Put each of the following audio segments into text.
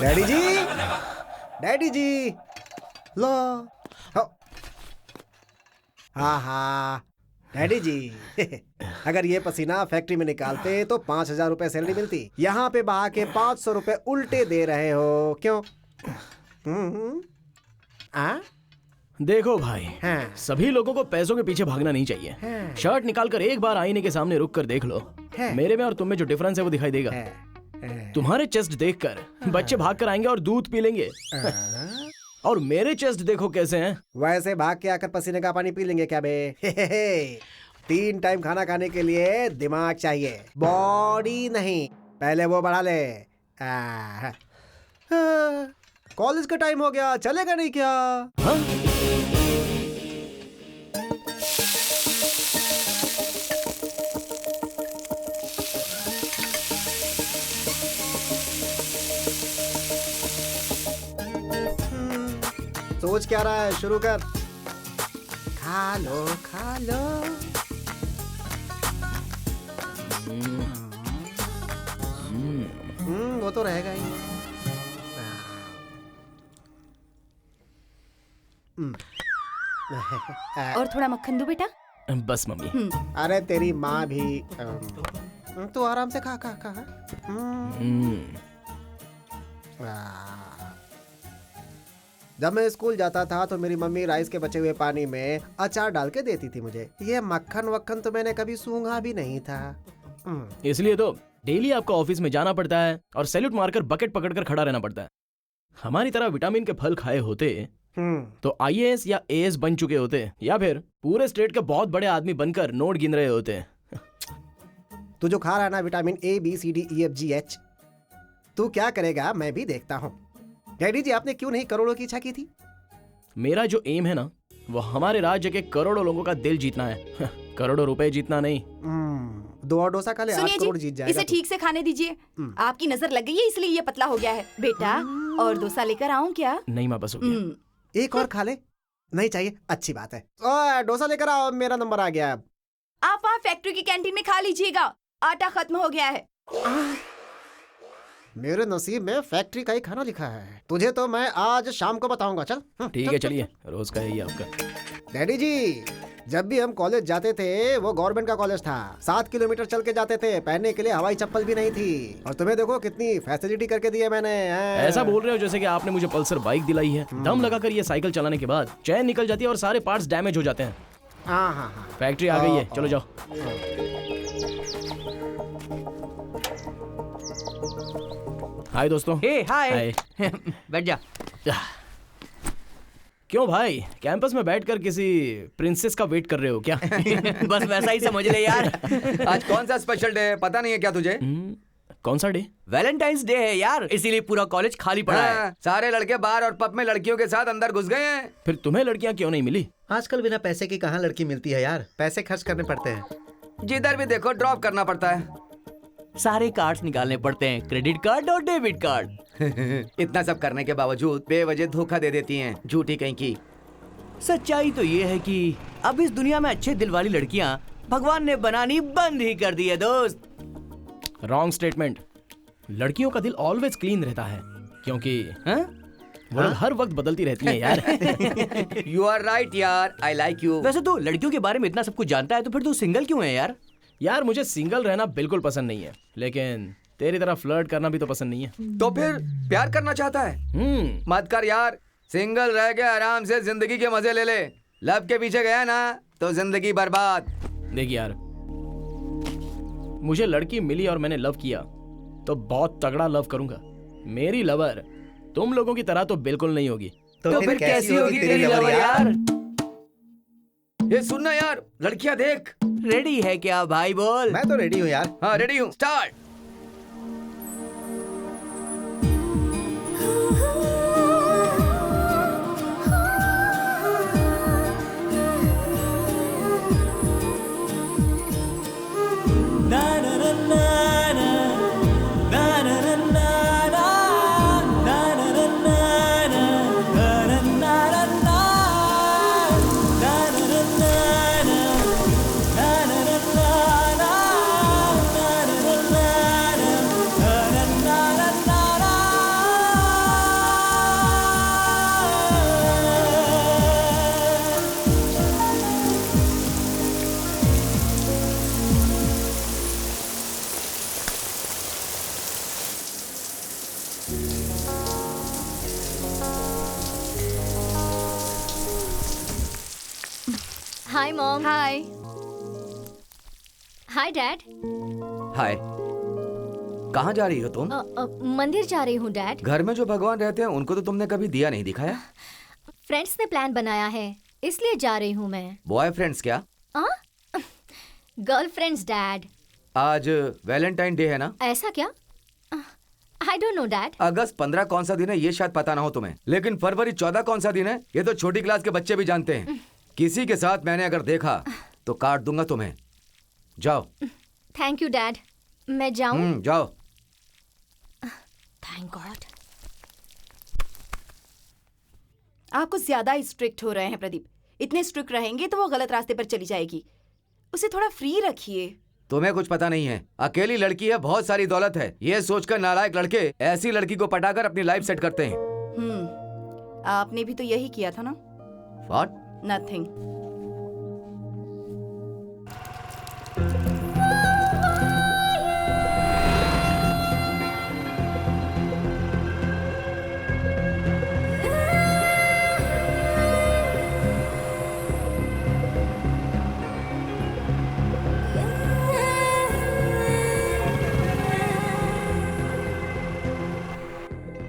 Daddy जी, daddy जी, लो। हाँ हाँ daddy जी, अगर ये पसीना फैक्ट्री में निकालते तो 5,000 रुपए सैलरी मिलती। यहाँ पे बहा के 500 रुपए उल्टे दे रहे हो, क्यों? आ? देखो भाई, हाँ। सभी लोगों को पैसों के पीछे भागना नहीं चाहिए। हाँ। शर्ट निकालकर एक बार आईने के सामने रुक कर देख लो। हाँ। मेरे में और तुम में जो डिफरेंस है वो दिखाई देगा। तुम्हारे चेस्ट देखकर बच्चे भाग कर आएंगे और दूध पी लेंगे। और मेरे चेस्ट देखो कैसे हैं। वैसे भाग के आकर पसीने का पानी पी लेंगे क्या बे? 3 टाइम खाना खाने के लिए दिमाग चाहिए, बॉडी नहीं। पहले वो बढ़ा ले। कॉलेज का टाइम हो गया, चलेगा नहीं क्या? हाँ? सोच क्या रहा है, शुरू कर। खा लो खा लो। वो तो रहेगा ही। और थोड़ा मक्खन दो बेटा। बस मम्मी। अरे तेरी माँ भी। तू आराम से खा खा खा। जब मैं स्कूल जाता था तो मेरी मम्मी राइस के बचे हुए पानी में अचार डाल के देती थी मुझे। ये मक्खन वक्खन तो मैंने कभी सूंघा भी नहीं था। इसलिए तो डेली आपको ऑफिस में जाना पड़ता है और सैल्यूट मारकर बकेट पकड़कर खड़ा रहना पड़ता है। हमारी तरह विटामिन के फल खाए होते तो IAS या AS बन चुके होते, या फिर पूरे स्टेट के बहुत बड़े आदमी बनकर नोट गिन रहे होते। तू जो खा रहा है ना vitamin A B C D E F G H, तू क्या करेगा मैं भी देखता हूँ। डैडी जी, आपने क्यों नहीं करोड़ों की इच्छा की थी? मेरा जो एम है ना, वो हमारे राज्य के करोड़ों लोगों का दिल जीतना है। करोड़ों रुपए जीतना नहीं। 2 और डोसा खा ले, 8 करोड़ जीत जाएगा। इसे ठीक से खाने दीजिए। आपकी नजर लग गई है इसलिए ये पतला हो गया है। बेटा, और डोसा लेकर आऊं क्या? नहीं माँ, बस हो गया। एक और खा ले। नहीं चाहिए? अच्छी बात है। डोसा लेकर आओ, मेरा नंबर आ गया। आप वहाँ फैक्ट्री की कैंटीन में खा लीजिएगा, आटा खत्म हो गया है। मेरे नसीब में फैक्ट्री का ही खाना लिखा है। तुझे तो मैं आज शाम को बताऊंगा। चल ठीक है, चलिए। रोज का यही आपका। डैडी जी, जब भी हम कॉलेज जाते थे वो गवर्नमेंट का कॉलेज था। 7 किलोमीटर चल के जाते थे, पहनने के लिए हवाई चप्पल भी नहीं थी। और तुम्हें देखो कितनी फैसिलिटी करके दी है मैंने। ऐसा बोल रहे हो जैसे कि आपने मुझे पल्सर बाइक दिलाई है। दम लगाकर ये साइकिल चलाने के बाद चैन निकल जाती है और सारे पार्ट्स डैमेज हो जाते हैं। हाँ। फैक्ट्री आ गई है, चलो जाओ। हाय दोस्तों। हाय। बैठ जा। क्यों भाई, कैंपस में बैठकर किसी प्रिंसेस का वेट कर रहे हो क्या? बस वैसा ही समझ ले यार। आज कौन सा स्पेशल डे है पता नहीं है क्या तुझे? कौन सा डे? वैलेंटाइंस डे है यार, इसीलिए पूरा कॉलेज खाली पड़ा है। सारे लड़के बार और पब में लड़कियों के साथ अंदर घुस गए हैं। फिर तुम्हें लड़कियां क्यों नहीं मिली? आजकल बिना पैसे की कहाँ लड़की मिलती है यार, पैसे खर्च करने पड़ते हैं। जिधर भी देखो ड्रॉप करना पड़ता है। सारे कार्ड्स निकालने पड़ते हैं, क्रेडिट कार्ड और डेबिट कार्ड। इतना सब करने के बावजूद बेवजह धोखा दे देती हैं, झूठी कहीं की। सच्चाई तो ये है कि अब इस दुनिया में अच्छे दिल वाली लड़कियां भगवान ने बनानी बंद ही कर दी है दोस्त। Wrong statement. लड़कियों का दिल ऑलवेज क्लीन रहता है, क्योंकि वो लोग हर वक्त बदलती रहती हैं यार। यू आर राइट यार, आई लाइक यू। वैसे तू लड़कियों के बारे में इतना सब कुछ जानता है तो फिर तू सिंगल क्यों है यार? यार मुझे सिंगल रहना बिल्कुल पसंद नहीं है, लेकिन तेरी तरह फ्लर्ट करना भी तो पसंद नहीं है। तो फिर प्यार करना चाहता है? मत कर यार, सिंगल रह के आराम से जिंदगी के मजे ले ले। लव के पीछे गया ना तो जिंदगी बर्बाद। देख यार, मुझे लड़की मिली और मैंने लव किया तो बहुत तगड़ा लव करूंगा। मेरी लवर तुम लोगों की तरह तो बिल्कुल नहीं होगी। तो फिर कैसी होगी तेरी लवर यार? ये सुनना यार, लड़कियां देख। रेडी है क्या भाई? बोल। मैं तो रेडी हूँ यार। हाँ रेडी हूँ, start. Hi mom. Hi. Hi dad. Hi. कहाँ जा रही हो तुम? मंदिर जा रही हूँ डैड। घर में जो भगवान रहते हैं उनको तो तुमने कभी दिया नहीं दिखाया। फ्रेंड्स ने प्लान बनाया है इसलिए जा रही हूँ मैं। बॉयफ्रेंड्स क्या? Girlfriends dad. आज वैलेंटाइन डे है ना? ऐसा क्या? I don't know dad. अगस्त 15 कौन सा दिन है ये शायद पता ना हो तुम्हें, लेकिन फरवरी 14 कौन सा दिन है ये तो छोटी क्लास के बच्चे भी जानते हैं। किसी के साथ मैंने अगर देखा तो काट दूंगा तुम्हें। जाओ। Thank you dad. मैं जाऊँ? जाओ। Thank God. आप कुछ ज्यादा ही स्ट्रिक्ट हो रहे हैं प्रदीप। इतने स्ट्रिक्ट रहेंगे तो वो गलत रास्ते पर चली जाएगी। उसे थोड़ा फ्री रखिए। तुम्हें कुछ पता नहीं है, अकेली लड़की है, बहुत सारी दौलत है, ये सोचकर नालायक लड़के ऐसी लड़की को पटाकर अपनी लाइफ सेट करते हैं। आपने भी तो यही किया था ना? What? नथिंग।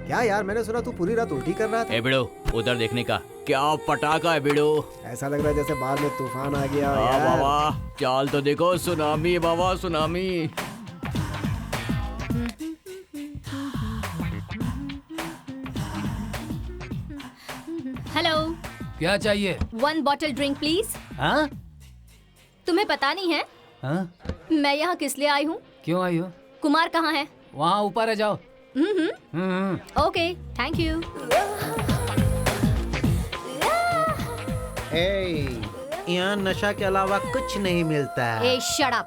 क्या यार, मैंने सुना तू पूरी रात उल्टी कर रहा था। ए बिड़ो, उधर देखने का क्या पटाखा है बिड़ो। ऐसा लग रहा है जैसे बाहर में तूफान आ गया हो वाह यार। वाह, चाल तो देखो, सुनामी बाबा सुनामी। हेलो। क्या चाहिए? 1 बॉटल ड्रिंक प्लीज। हाँ? तुम्हें पता नहीं है हाँ? मैं यहाँ किस लिए आई हूँ? क्यों आई हो? कुमार कहाँ है? वहाँ ऊपर है, जाओ। Okay thank you. यहाँ नशा के अलावा कुछ नहीं मिलता है। ए शट अप।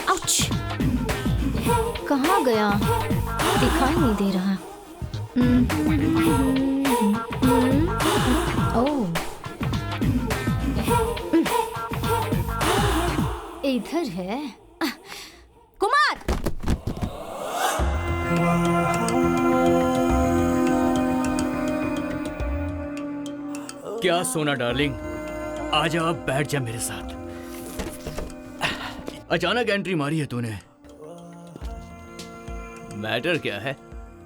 आउच। कहाँ गया? दिखाई नहीं दे रहा। ओह, इधर है। कुमार! क्या सोना डार्लिंग, आजा अब बैठ जा मेरे साथ। अचानक एंट्री मारी है तूने, मैटर क्या है?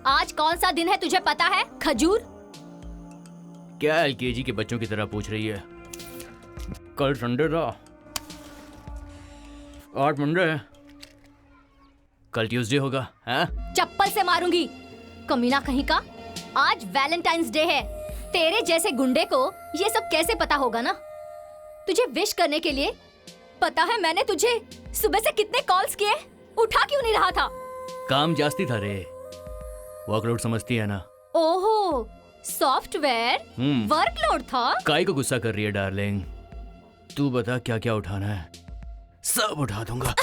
आज कौन सा दिन है तुझे पता है? खजूर? क्या एलकेजी के बच्चों की तरह पूछ रही है? कल संडे था, आज मंडे है, कल ट्यूसडे होगा। हाँ? चप्पल से मारूंगी कमीना कहीं का। आज वैलेंटाइंस डे है। तेरे जैसे गुंडे को ये सब कैसे पता होगा ना? तुझे विश करने के लिए पता है मैंने तुझे सुबह से कितने कॉल्स किए, उठा क्यों नहीं रहा था? काम जास्ती था रे, वर्कलोड समझती है ना। ओहो, सॉफ्टवेयर वर्कलोड था। काई को गुस्सा कर रही है डार्लिंग? तू बता क्या क्या उठाना है, सब उठा दूंगा।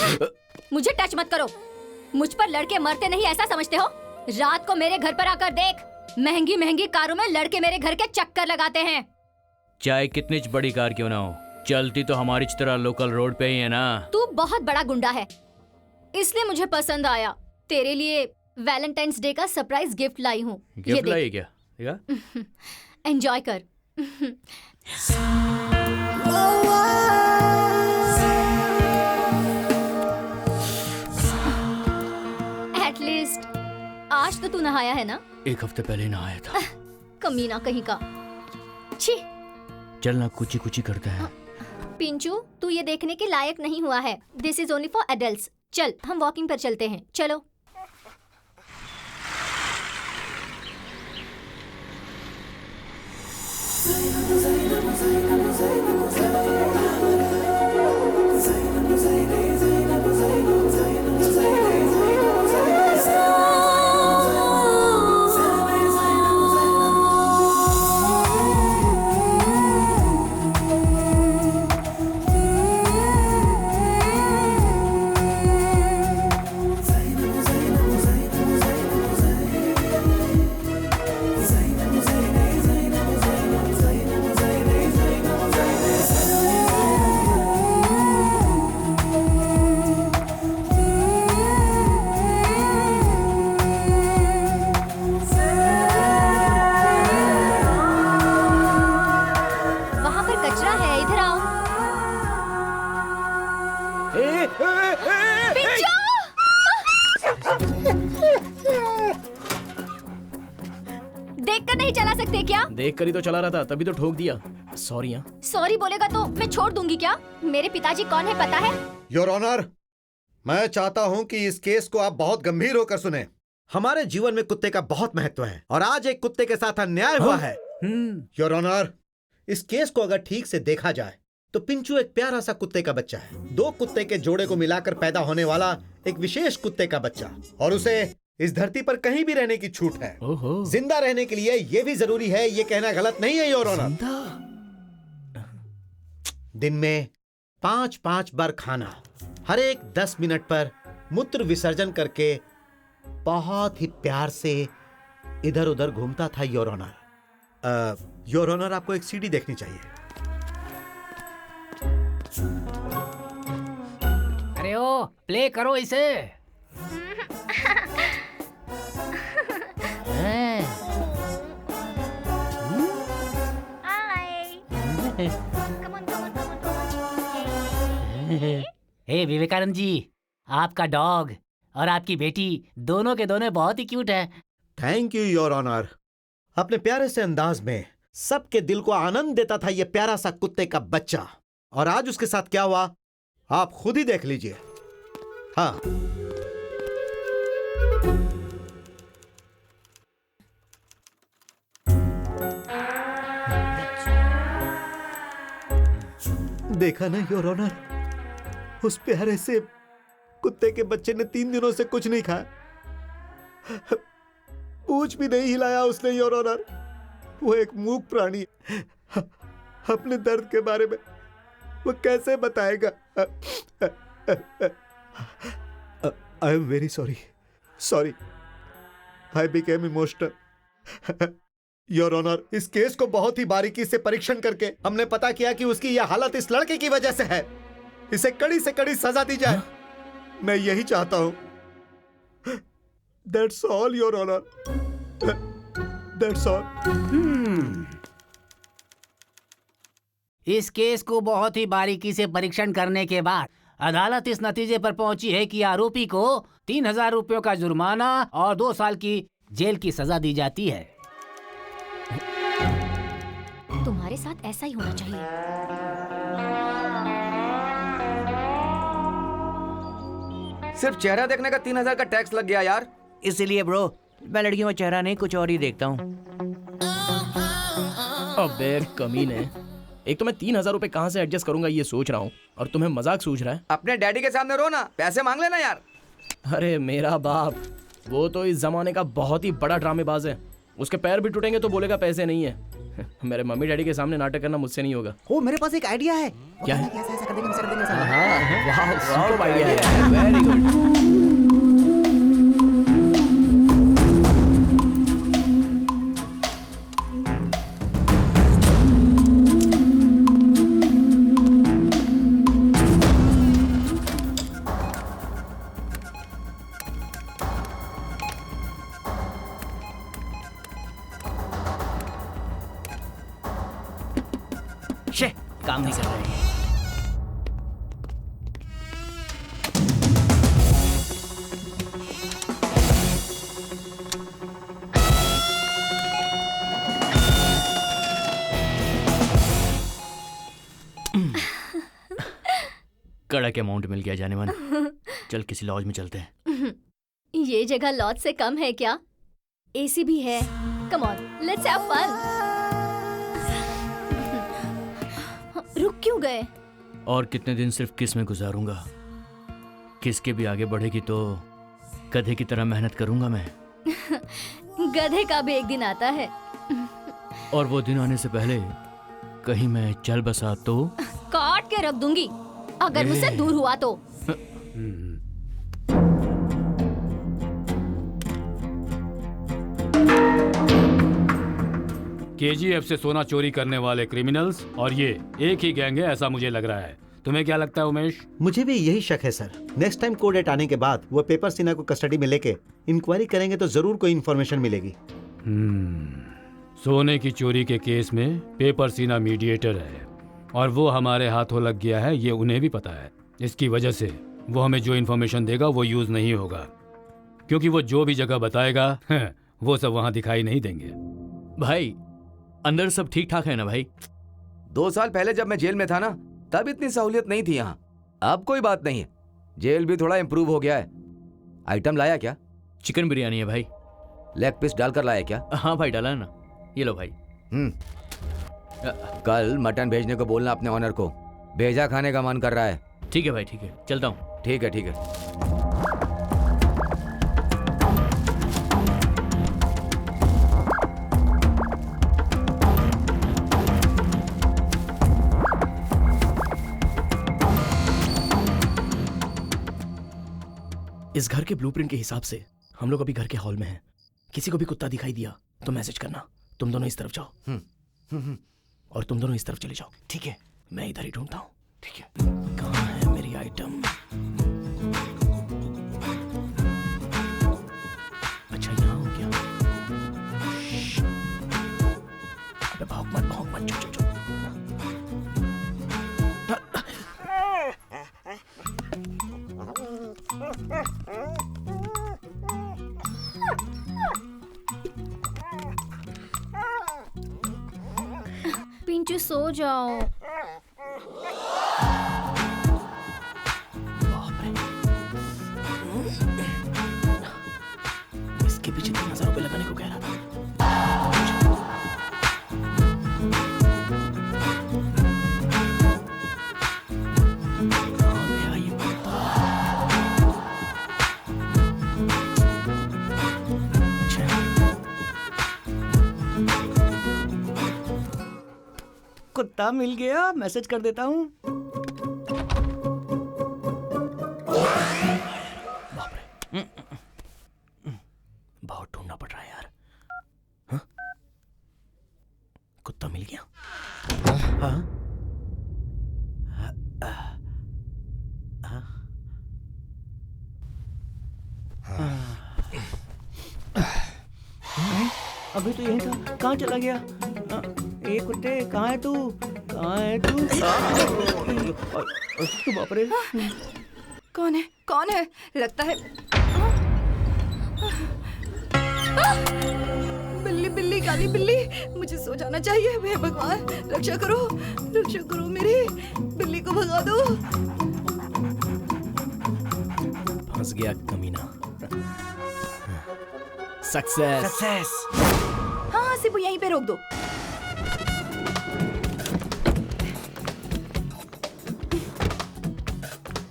मुझे टच मत करो। मुझ पर लड़के मरते नहीं ऐसा समझते हो? रात को मेरे घर पर आकर देख, महंगी महंगी कारों में लड़के मेरे घर के चक्कर लगाते हैं। चाहे कितनी बड़ी कार क्यों ना हो, चलती तो हमारी तरह लोकल रोड पे ही है ना। तू बहुत बड़ा गुंडा है, इसलिए मुझे पसंद आया। तेरे लिए वैलेंटाइंस डे का सरप्राइज गिफ्ट लाई हूँ। गिफ्ट लाई क्या? एंजॉय कर। एटलीस्ट आज तो तू नहाया है ना? 1 हफ्ते पहले नहाया था। कमीना कहीं का। छी। चलना कुची कुची करते हैं। पिंचू, तू ये देखने के लायक नहीं हुआ है। This is only for adults. चल हम वॉकिंग पर चलते हैं, चलो। इधर आओ। पिंचू! देख कर नहीं चला सकते क्या? देख कर ही तो चला रहा था, तभी तो ठोक दिया। सॉरी। हाँ, सॉरी बोलेगा तो मैं छोड़ दूंगी क्या? मेरे पिताजी कौन है पता है? योर ऑनर, मैं चाहता हूं कि इस केस को आप बहुत गंभीर होकर सुने। हमारे जीवन में कुत्ते का बहुत महत्व है और आज एक कुत्ते के साथ अन्याय हुआ है। योर ऑनर, इस केस को अगर ठीक से देखा जाए तो पिंचू एक प्यारा सा कुत्ते का बच्चा है, दो कुत्ते के जोड़े को मिलाकर पैदा होने वाला एक विशेष कुत्ते का बच्चा, और उसे इस धरती पर कहीं भी रहने की छूट है। ओहो। जिंदा रहने के लिए यह भी जरूरी है, ये कहना गलत नहीं है योर ऑनर। दिन में 5-5 बार खाना, हर एक 10 मिनट पर मूत्र विसर्जन करके बहुत ही प्यार से इधर उधर घूमता था योर ऑनर। योर ऑनर, आपको एक सीडी देखनी चाहिए। अरे ओ प्ले करो इसे। हे विवेकानंद जी, आपका डॉग और आपकी बेटी दोनों के दोनों बहुत ही क्यूट है। Thank you your honour. अपने प्यारे से अंदाज में सबके दिल को आनंद देता था ये प्यारा सा कुत्ते का बच्चा, और आज उसके साथ क्या हुआ आप खुद ही देख लीजिए। हाँ, देखा ना योर ऑनर, उस प्यारे से कुत्ते के बच्चे ने 3 दिनों से कुछ नहीं खाया, पूंछ भी नहीं हिलाया उसने योर ऑनर। वो एक मूक प्राणी है। अपने दर्द के बारे में वो कैसे बताएगा? I am very sorry, I became emotional. Your honour, इस केस को बहुत ही बारीकी से परीक्षण करके हमने पता किया कि उसकी यह हालत इस लड़के की वजह से है। इसे कड़ी से कड़ी सजा दी जाए, मैं यही चाहता हूं। That's all, Your Honor. That's all. इस केस को बहुत ही बारीकी से परीक्षण करने के बाद अदालत इस नतीजे पर पहुंची है कि आरोपी को 3,000 रुपयों का जुर्माना और 2 साल की जेल की सजा दी जाती है। तुम्हारे साथ ऐसा ही होना चाहिए। सिर्फ चेहरा देखने का 3,000 का टैक्स लग गया यार। इसीलिए ब्रो, मैं लड़कियों में चेहरा नहीं कुछ और ही देखता हूँ। अबे कमीने, एक तो मैं 3,000 रुपए कहाँ से एडजस्ट करूंगा ये सोच रहा हूँ, और तुम्हें मजाक सूझ रहा है। अपने डैडी के सामने रो ना, पैसे मांग लेना यार। अरे मेरा बाप, वो तो इस जमाने का बहुत ही बड़ा ड्रामेबाज है। उसके पैर भी टूटेंगे तो बोलेगा पैसे नहीं है। मेरे मम्मी डैडी के सामने नाटक करना मुझसे नहीं होगा। ओ, मेरे पास एक आइडिया है। क्या है? ऐसा कर देंगे, ऐसा कर देंगे, ऐसा। हाँ, वाह, सुपर आइडिया है। Very good. शे, काम नहीं कर रहे। कड़क अमाउंट मिल गया जाने मन। चल किसी लॉज में चलते हैं। ये जगह लॉज से कम है क्या? एसी भी है। Come on, let's have fun. रुक क्यों गए? और कितने दिन सिर्फ किस में गुजारूंगा? किस के भी आगे बढ़ेगी तो गधे की तरह मेहनत करूंगा मैं। गधे का भी एक दिन आता है। और वो दिन आने से पहले कहीं मैं चल बसा तो काट के रख दूंगी अगर मुझसे दूर हुआ तो। केजीएफ से सोना चोरी करने वाले क्रिमिनल्स और ये एक ही गैंग है, ऐसा मुझे लग रहा है। तुम्हें क्या लगता है उमेश? मुझे भी यही शक है sir. Next time court date आने के बाद वो पेपर सिन्हा को कस्टडी में लेके इंक्वायरी करेंगे तो जरूर कोई इन्फॉर्मेशन मिलेगी। सोने की चोरी के केस में पेपर सिन्हा मीडिएटर है। और वो हमारे हाथों लग गया है, ये उन्हें भी पता है। इसकी वजह से वो हमें जो इन्फॉर्मेशन देगा वो यूज नहीं होगा, क्योंकि वो जो भी जगह बताएगा वो सब वहां दिखाई नहीं देंगे। भाई अंदर सब ठीक ठाक है ना भाई? 2 साल पहले जब मैं जेल में था ना, तब इतनी सहूलियत नहीं थी यहाँ। अब कोई बात नहीं है, जेल भी थोड़ा इम्प्रूव हो गया है। आइटम लाया क्या? चिकन बिरयानी है भाई। लेग पीस डालकर लाया क्या? हाँ भाई डाला है ना, ये लो भाई। कल मटन भेजने को बोलना अपने ऑनर को, भेजा खाने का मन कर रहा है। ठीक है भाई, ठीक है, चलता हूँ। ठीक है ठीक है। इस घर के ब्लूप्रिंट के हिसाब से हम लोग अभी घर के हॉल में हैं। किसी को भी कुत्ता दिखाई दिया तो मैसेज करना। तुम दोनों इस तरफ जाओ और तुम दोनों इस तरफ चले जाओ, ठीक है? मैं इधर ही ढूंढता हूँ, ठीक है? कहाँ है मेरी आइटम? अच्छा यहाँ हो गया। अबे भाग मत, चुप चुप चुप। पिंचू सो जाओ। इसके पीछे 3000 रुपए लगाने को कह रहा था। कहाँ गया ये कुत्ता? कुत्ता मिल गया, मैसेज कर देता हूँ। बहुत ढूंढना पड़ रहा है यार। हाँ? कुत्ता मिल गया। हाँ? अभी तो यही था, कहाँ चला गया? ए कुत्ते, कहाँ है तू? कहाँ है तू? बाप रे! कौन है? कौन है? लगता है बिल्ली, बिल्ली, काली बिल्ली। मुझे सो जाना चाहिए। हे भगवान, रक्षा करो मेरी बिल्ली को, भगा दो। फंस गया कमीना। सक्सेस। हाँ सिबू, यहीं पे रोक दो।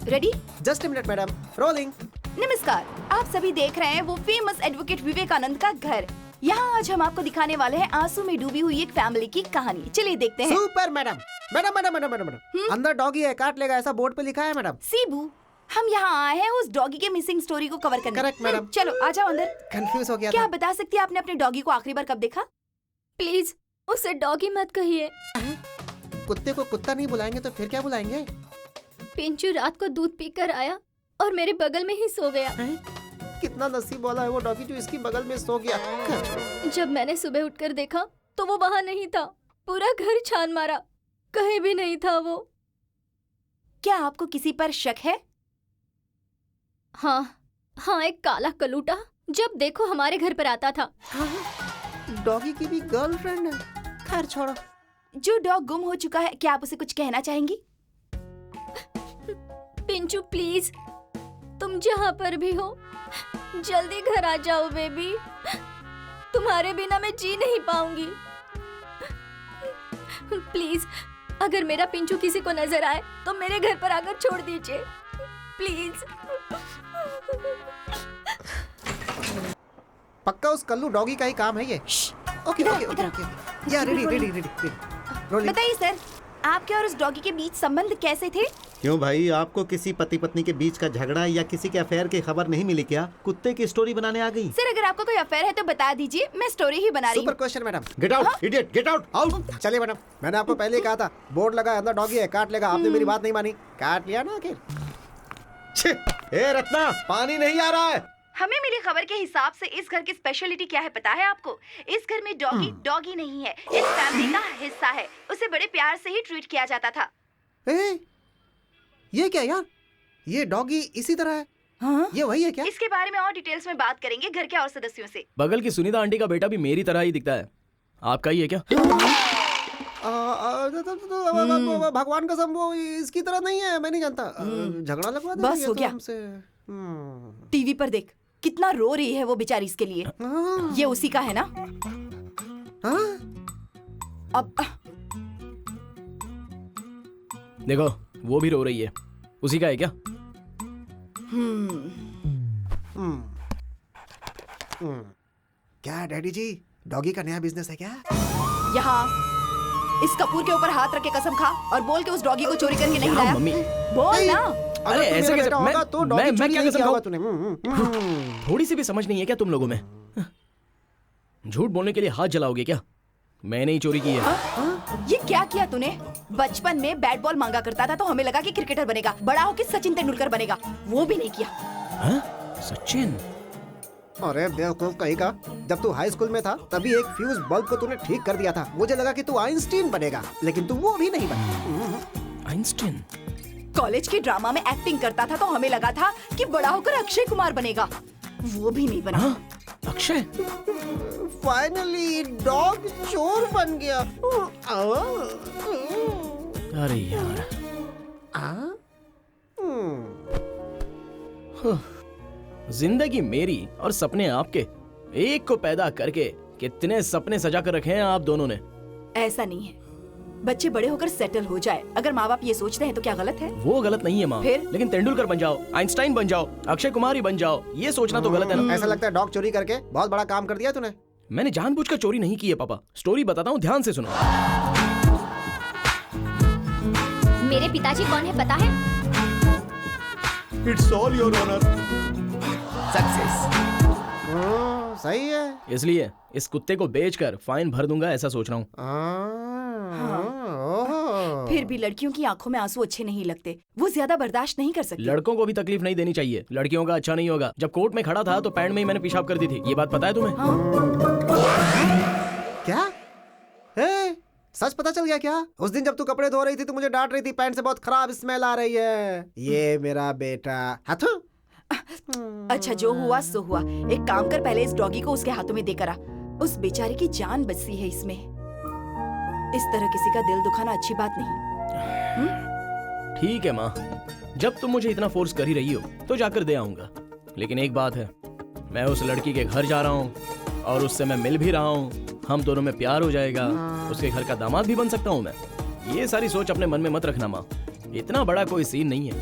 Ready? Just a minute madam, rolling. नमस्कार, आप सभी देख रहे हैं वो फेमस एडवोकेट विवेकानंद का घर। यहाँ आज हम आपको दिखाने वाले हैं आंसू में डूबी हुई एक फैमिली की कहानी। चलिए देखते हैं। Super madam. अंदर डॉगी है, काट लेगा, ऐसा बोर्ड पे लिखा है मैडम। सीबू, हम यहाँ आए हैं उस डॉगी के मिसिंग स्टोरी को कवर करने। Correct madam. चलो आ जाओ अंदर। कंफ्यूज हो गया क्या था। आप बता सकती है आपने अपने डॉगी को आखिरी बार कब देखा? प्लीज उसे डॉगी मत कहिए। कुत्ते को कुत्ता नहीं बुलाएंगे तो फिर क्या बुलाएंगे? पिंचू रात को दूध पीकर आया और मेरे बगल में ही सो गया। कितना नसीब वाला है वो डॉगी जो इसकी बगल में सो गया। जब मैंने सुबह उठकर देखा तो वो वहाँ नहीं था। पूरा घर छान मारा, कहीं भी नहीं था वो। क्या आपको किसी पर शक है? हाँ, एक काला कलूटा जब देखो हमारे घर पर आता था। डॉगी की भी गर्लफ्रेंड है। खैर छोड़ो। जो डॉग गुम हो चुका है, क्या आप उसे कुछ कहना चाहेंगी? पिंचू प्लीज, तुम जहाँ पर भी हो जल्दी घर आ जाओ बेबी। तुम्हारे बिना मैं जी नहीं पाऊंगी। प्लीज, अगर मेरा पिंचू किसी को नजर आए तो मेरे घर पर आकर छोड़ दीजिए प्लीज। पक्का उस कल्लू डॉगी का ही काम है ये। ओके। या रेडी। बताइए सर, आपके और उस डॉगी के बीच संबंध कैसे थे? क्यों भाई, आपको किसी पति पत्नी के बीच का झगड़ा या किसी के अफेयर की खबर नहीं मिली क्या? कुत्ते की स्टोरी बनाने आ गई? सर अगर आपका कोई अफेयर है तो बता दीजिए, मैं स्टोरी ही बना रही हूँ। Super question madam. Get out idiot, get out. चलिए मैडम, मैंने आपको पहले ही कहा था बोर्ड लगा अंदर डॉगी है, काट लेगा। आपने मेरी बात नहीं मानी, काट लिया ना आखिर। ए रत्ना, पानी नहीं आ रहा है। हमें मिली खबर के हिसाब से इस घर की स्पेशलिटी क्या है पता है आपको? इस घर में डॉगी डॉगी नहीं है, इस फैमिली का हिस्सा है। उसे बड़े प्यार से ही ट्रीट किया जाता था। ये क्या यार? ये डॉगी इसी तरह है? हाँ? ये वही है क्या? इसके बारे में और डिटेल्स में बात करेंगे घर के और सदस्यों से। बगल की सुनीता आंटी का बेटा भी मेरी तरह ही दिखता है। आपका ही है क्या? भगवान कसम वो इसकी तरह नहीं है। मैं नहीं जानता। झगड़ा लगवा दे। बस हो गया। टीवी पर देख कितना रो रही है वो बेचारी इसके लिए। ये उसी का है ना? अब देखो वो भी रो रही है। उसी का है क्या? क्या डैडी जी, डॉगी का नया बिजनेस है क्या? यहाँ इस कपूर के ऊपर हाथ रख के कसम खा और बोल के उस डॉगी को चोरी करके नहीं हाँ, लाया। मम्मी। बोल ना। अरे ऐसे कैसे? मैं क्या कसम खाऊं? तूने थोड़ी सी भी समझ नहीं है क्या तुम लोगों में? झूठ बोलने के लिए हाथ जलाओगे क्या? मैंने ही चोरी की है। ये क्या किया तूने? बचपन में बैट बॉल मांगा करता था तो हमें लगा कि क्रिकेटर बनेगा, बड़ा होकर सचिन तेंदुलकर बनेगा। वो भी नहीं किया। सचिन? अरे बेवकूफ कहीं का, जब तू हाई स्कूल में था तभी एक फ्यूज बल्ब को तूने ठीक कर दिया था। मुझे लगा कि तू आइंस्टीन बनेगा, लेकिन तू वो भी नहीं बना। आइंस्टीन? कॉलेज के ड्रामा में एक्टिंग करता था तो हमें लगा था कि बड़ा होकर अक्षय कुमार बनेगा। वो भी नहीं बना। अक्षय? फाइनली डॉग चोर बन गया। अरे यार। जिंदगी मेरी और सपने आपके, एक को पैदा करके कितने सपने सजा कर रखे हैं आप दोनों ने। ऐसा नहीं है, बच्चे बड़े होकर सेटल हो जाए। अगर माँ बाप ये सोचते हैं तो क्या गलत है? वो गलत नहीं है माँ, फिर? लेकिन तेंदुलकर बन जाओ, आइंस्टाइन बन जाओ, अक्षय कुमार ही बन जाओ, ये सोचना तो गलत है ना। ऐसा लगता है डॉग चोरी करके बहुत बड़ा काम कर दिया तूने। मैंने जानबूझकर चोरी नहीं की है पापा। स्टोरी बताता हूँ, ध्यान से सुनो। मेरे पिताजी कौन है पता है? It's all your honour. Success. सही है। इसलिए इस कुत्ते को बेचकर फाइन भर दूंगा, ऐसा सोच रहा हूँ। फिर भी लड़कियों की आंखों में आंसू अच्छे नहीं लगते, वो ज्यादा बर्दाश्त नहीं कर सकती। लड़कों को भी तकलीफ नहीं देनी चाहिए, लड़कियों का अच्छा नहीं होगा। जब कोर्ट में खड़ा था तो पैंट में ही मैंने पेशाब कर दी थी, ये बात पता है तुम्हें? क्या? सच पता चल गया क्या? उस दिन जब तू कपड़े धो रही थी तो मुझे डांट रही थी, पैंट से बहुत खराब स्मेल आ रही है। ये मेरा बेटा हाथू। अच्छा जो हुआ सो हुआ। एक काम कर, पहले इस डॉगी को उसके हाथों में देकर आ। उस बेचारे की जान बचती है इसमें। इस तरह किसी का दिल दुखाना अच्छी बात नहीं। ठीक है माँ, जब तुम मुझे इतना फोर्स कर ही रही हो तो जाकर दे आऊंगा। लेकिन एक बात है, मैं उस लड़की के घर जा रहा हूँ और उससे मैं मिल भी रहा हूँ। हम दोनों में प्यार हो जाएगा, उसके घर का दामाद भी बन सकता हूँ मैं। ये सारी सोच अपने मन में मत रखना माँ, इतना बड़ा कोई सीन नहीं है।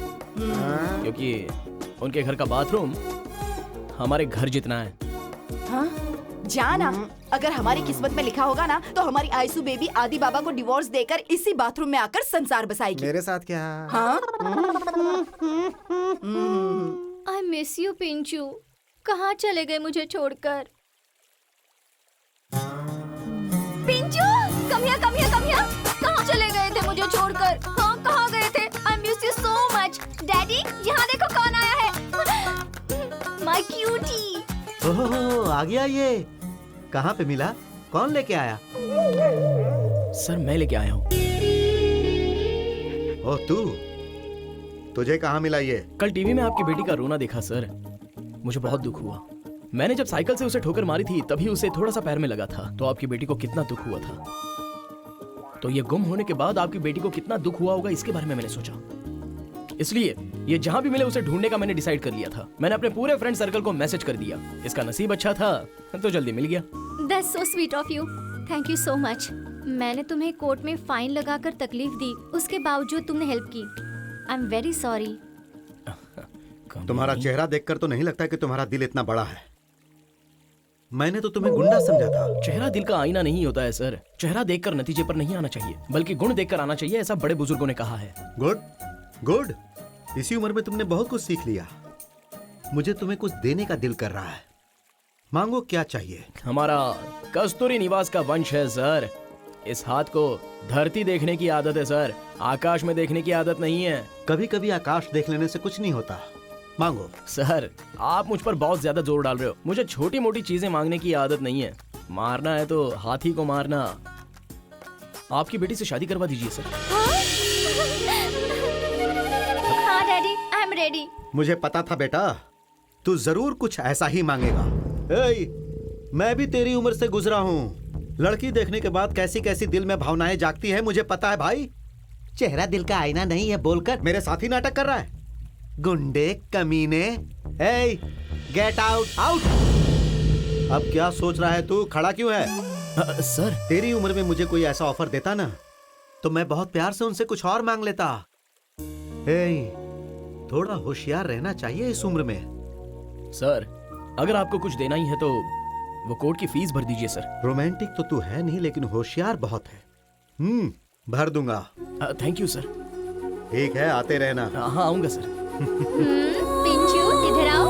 क्योंकि उनके घर का बाथरूम हमारे घर जितना है। हाँ? जाना, अगर हमारी किस्मत में लिखा होगा ना तो हमारी आयसू बेबी आदि बाबा को डिवोर्स देकर इसी बाथरूम में आकर संसार बसाएगी। मेरे साथ क्या? हाँ? I miss you Pinchoo. कहाँ चले गए मुझे छोड़कर? Pinchoo, come here, come here, come here. कहाँ चले गए थे मुझे छोड़कर? हाँ, कहाँ गए थे? I miss you so much. Daddy, यहाँ देखो कौन आया है। My cutie. ओह, आ गया ये। कहाँ पे मिला? कौन लेके आया? सर मैं लेके आया हूँ। ओह तुझे कहाँ मिला ये? कल टीवी में आपकी बेटी का रोना देखा सर, मुझे बहुत दुख हुआ। मैंने जब साइकिल से उसे ठोकर मारी थी तभी उसे थोड़ा सा पैर में लगा था, तो आपकी बेटी को कितना दुख हुआ था। तो ये गुम होने के बाद आपकी बेटी को कितना दुख हुआ होगा, इसके बारे में मैंने सोचा। इसलिए ये जहां भी मिले उसे ढूंढने का मैंने डिसाइड कर लिया था। मैंने अपने पूरे फ्रेंड सर्कल को मैसेज कर दिया। इसका नसीब अच्छा था तो जल्दी मिल गया। That's so sweet of you. Thank you so much. मैंने तुम्हें कोर्ट में फाइन लगाकर तकलीफ दी, उसके बावजूद तुमने हेल्प की। I'm very sorry. तुम्हारा चेहरा देखकर तो नहीं लगता कि तुम्हारा दिल इतना बड़ा है। मैंने तो तुम्हें गुंडा समझा था। चेहरा दिल का आईना नहीं होता है सर। चेहरा देखकर नतीजे पर नहीं आना चाहिए, बल्कि गुण देखकर आना चाहिए, ऐसा बड़े बुजुर्गों ने कहा है। गुड। इसी उम्र में तुमने बहुत कुछ सीख लिया। मुझे तुम्हें कुछ देने का दिल कर रहा है। मांगो, क्या चाहिए? हमारा कस्तूरी निवास का वंश है सर। इस हाथ को धरती देखने की आदत है सर, आकाश में देखने की आदत नहीं है। कभी कभी आकाश देख लेने से कुछ नहीं होता, मांगो। सर आप मुझ पर बहुत ज्यादा जोर डाल रहे हो। मुझे छोटी मोटी चीजें मांगने की आदत नहीं है। मारना है तो हाथी को मारना। आपकी बेटी से शादी करवा दीजिए सर। हाँ डैडी, आई एम रेडी। मुझे पता था बेटा, तू जरूर कुछ ऐसा ही मांगेगा। ए, मैं भी तेरी उम्र से गुजरा हूँ। लड़की देखने के बाद कैसी कैसी दिल में भावनाएं जागती है मुझे पता है भाई। चेहरा दिल का आईना नहीं है बोलकर मेरे साथ ही नाटक कर रहा है। गुंडे कमीने। ए, गेट आउट आउट। अब क्या सोच रहा है तू? खड़ा क्यों है? सर तेरी उम्र में मुझे कोई ऐसा ऑफर देता ना तो मैं बहुत प्यार से उनसे कुछ और मांग लेता। ए, थोड़ा होशियार रहना चाहिए इस उम्र में। सर अगर आपको कुछ देना ही है तो वो कोर्ट की फीस भर दीजिए सर। रोमांटिक तो तू है नहीं लेकिन होशियार बहुत है। भर दूंगा। Thank you sir. ठीक है, आते रहना। हाँ आऊंगा सर। पिंचू इधर आओ।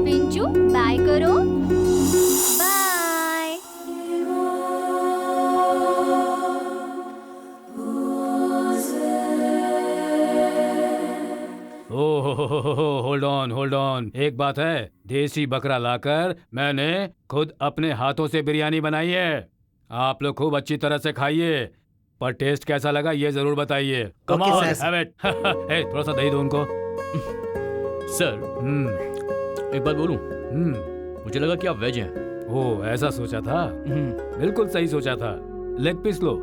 पिंचू बाय करो। बाय। Hold on. एक बात है, देसी बकरा लाकर मैंने खुद अपने हाथों से बिरयानी बनाई है। आप लोग खूब अच्छी तरह से खाइए, पर टेस्ट कैसा लगा ये जरूर बताइए। Come on, have it. ए, थोड़ा सा दही दो उनको। सर एक बात बोलूं? मुझे लगा कि आप वेज हैं। ओ, ऐसा सोचा था? बिल्कुल सही सोचा था। लेग पीस लो।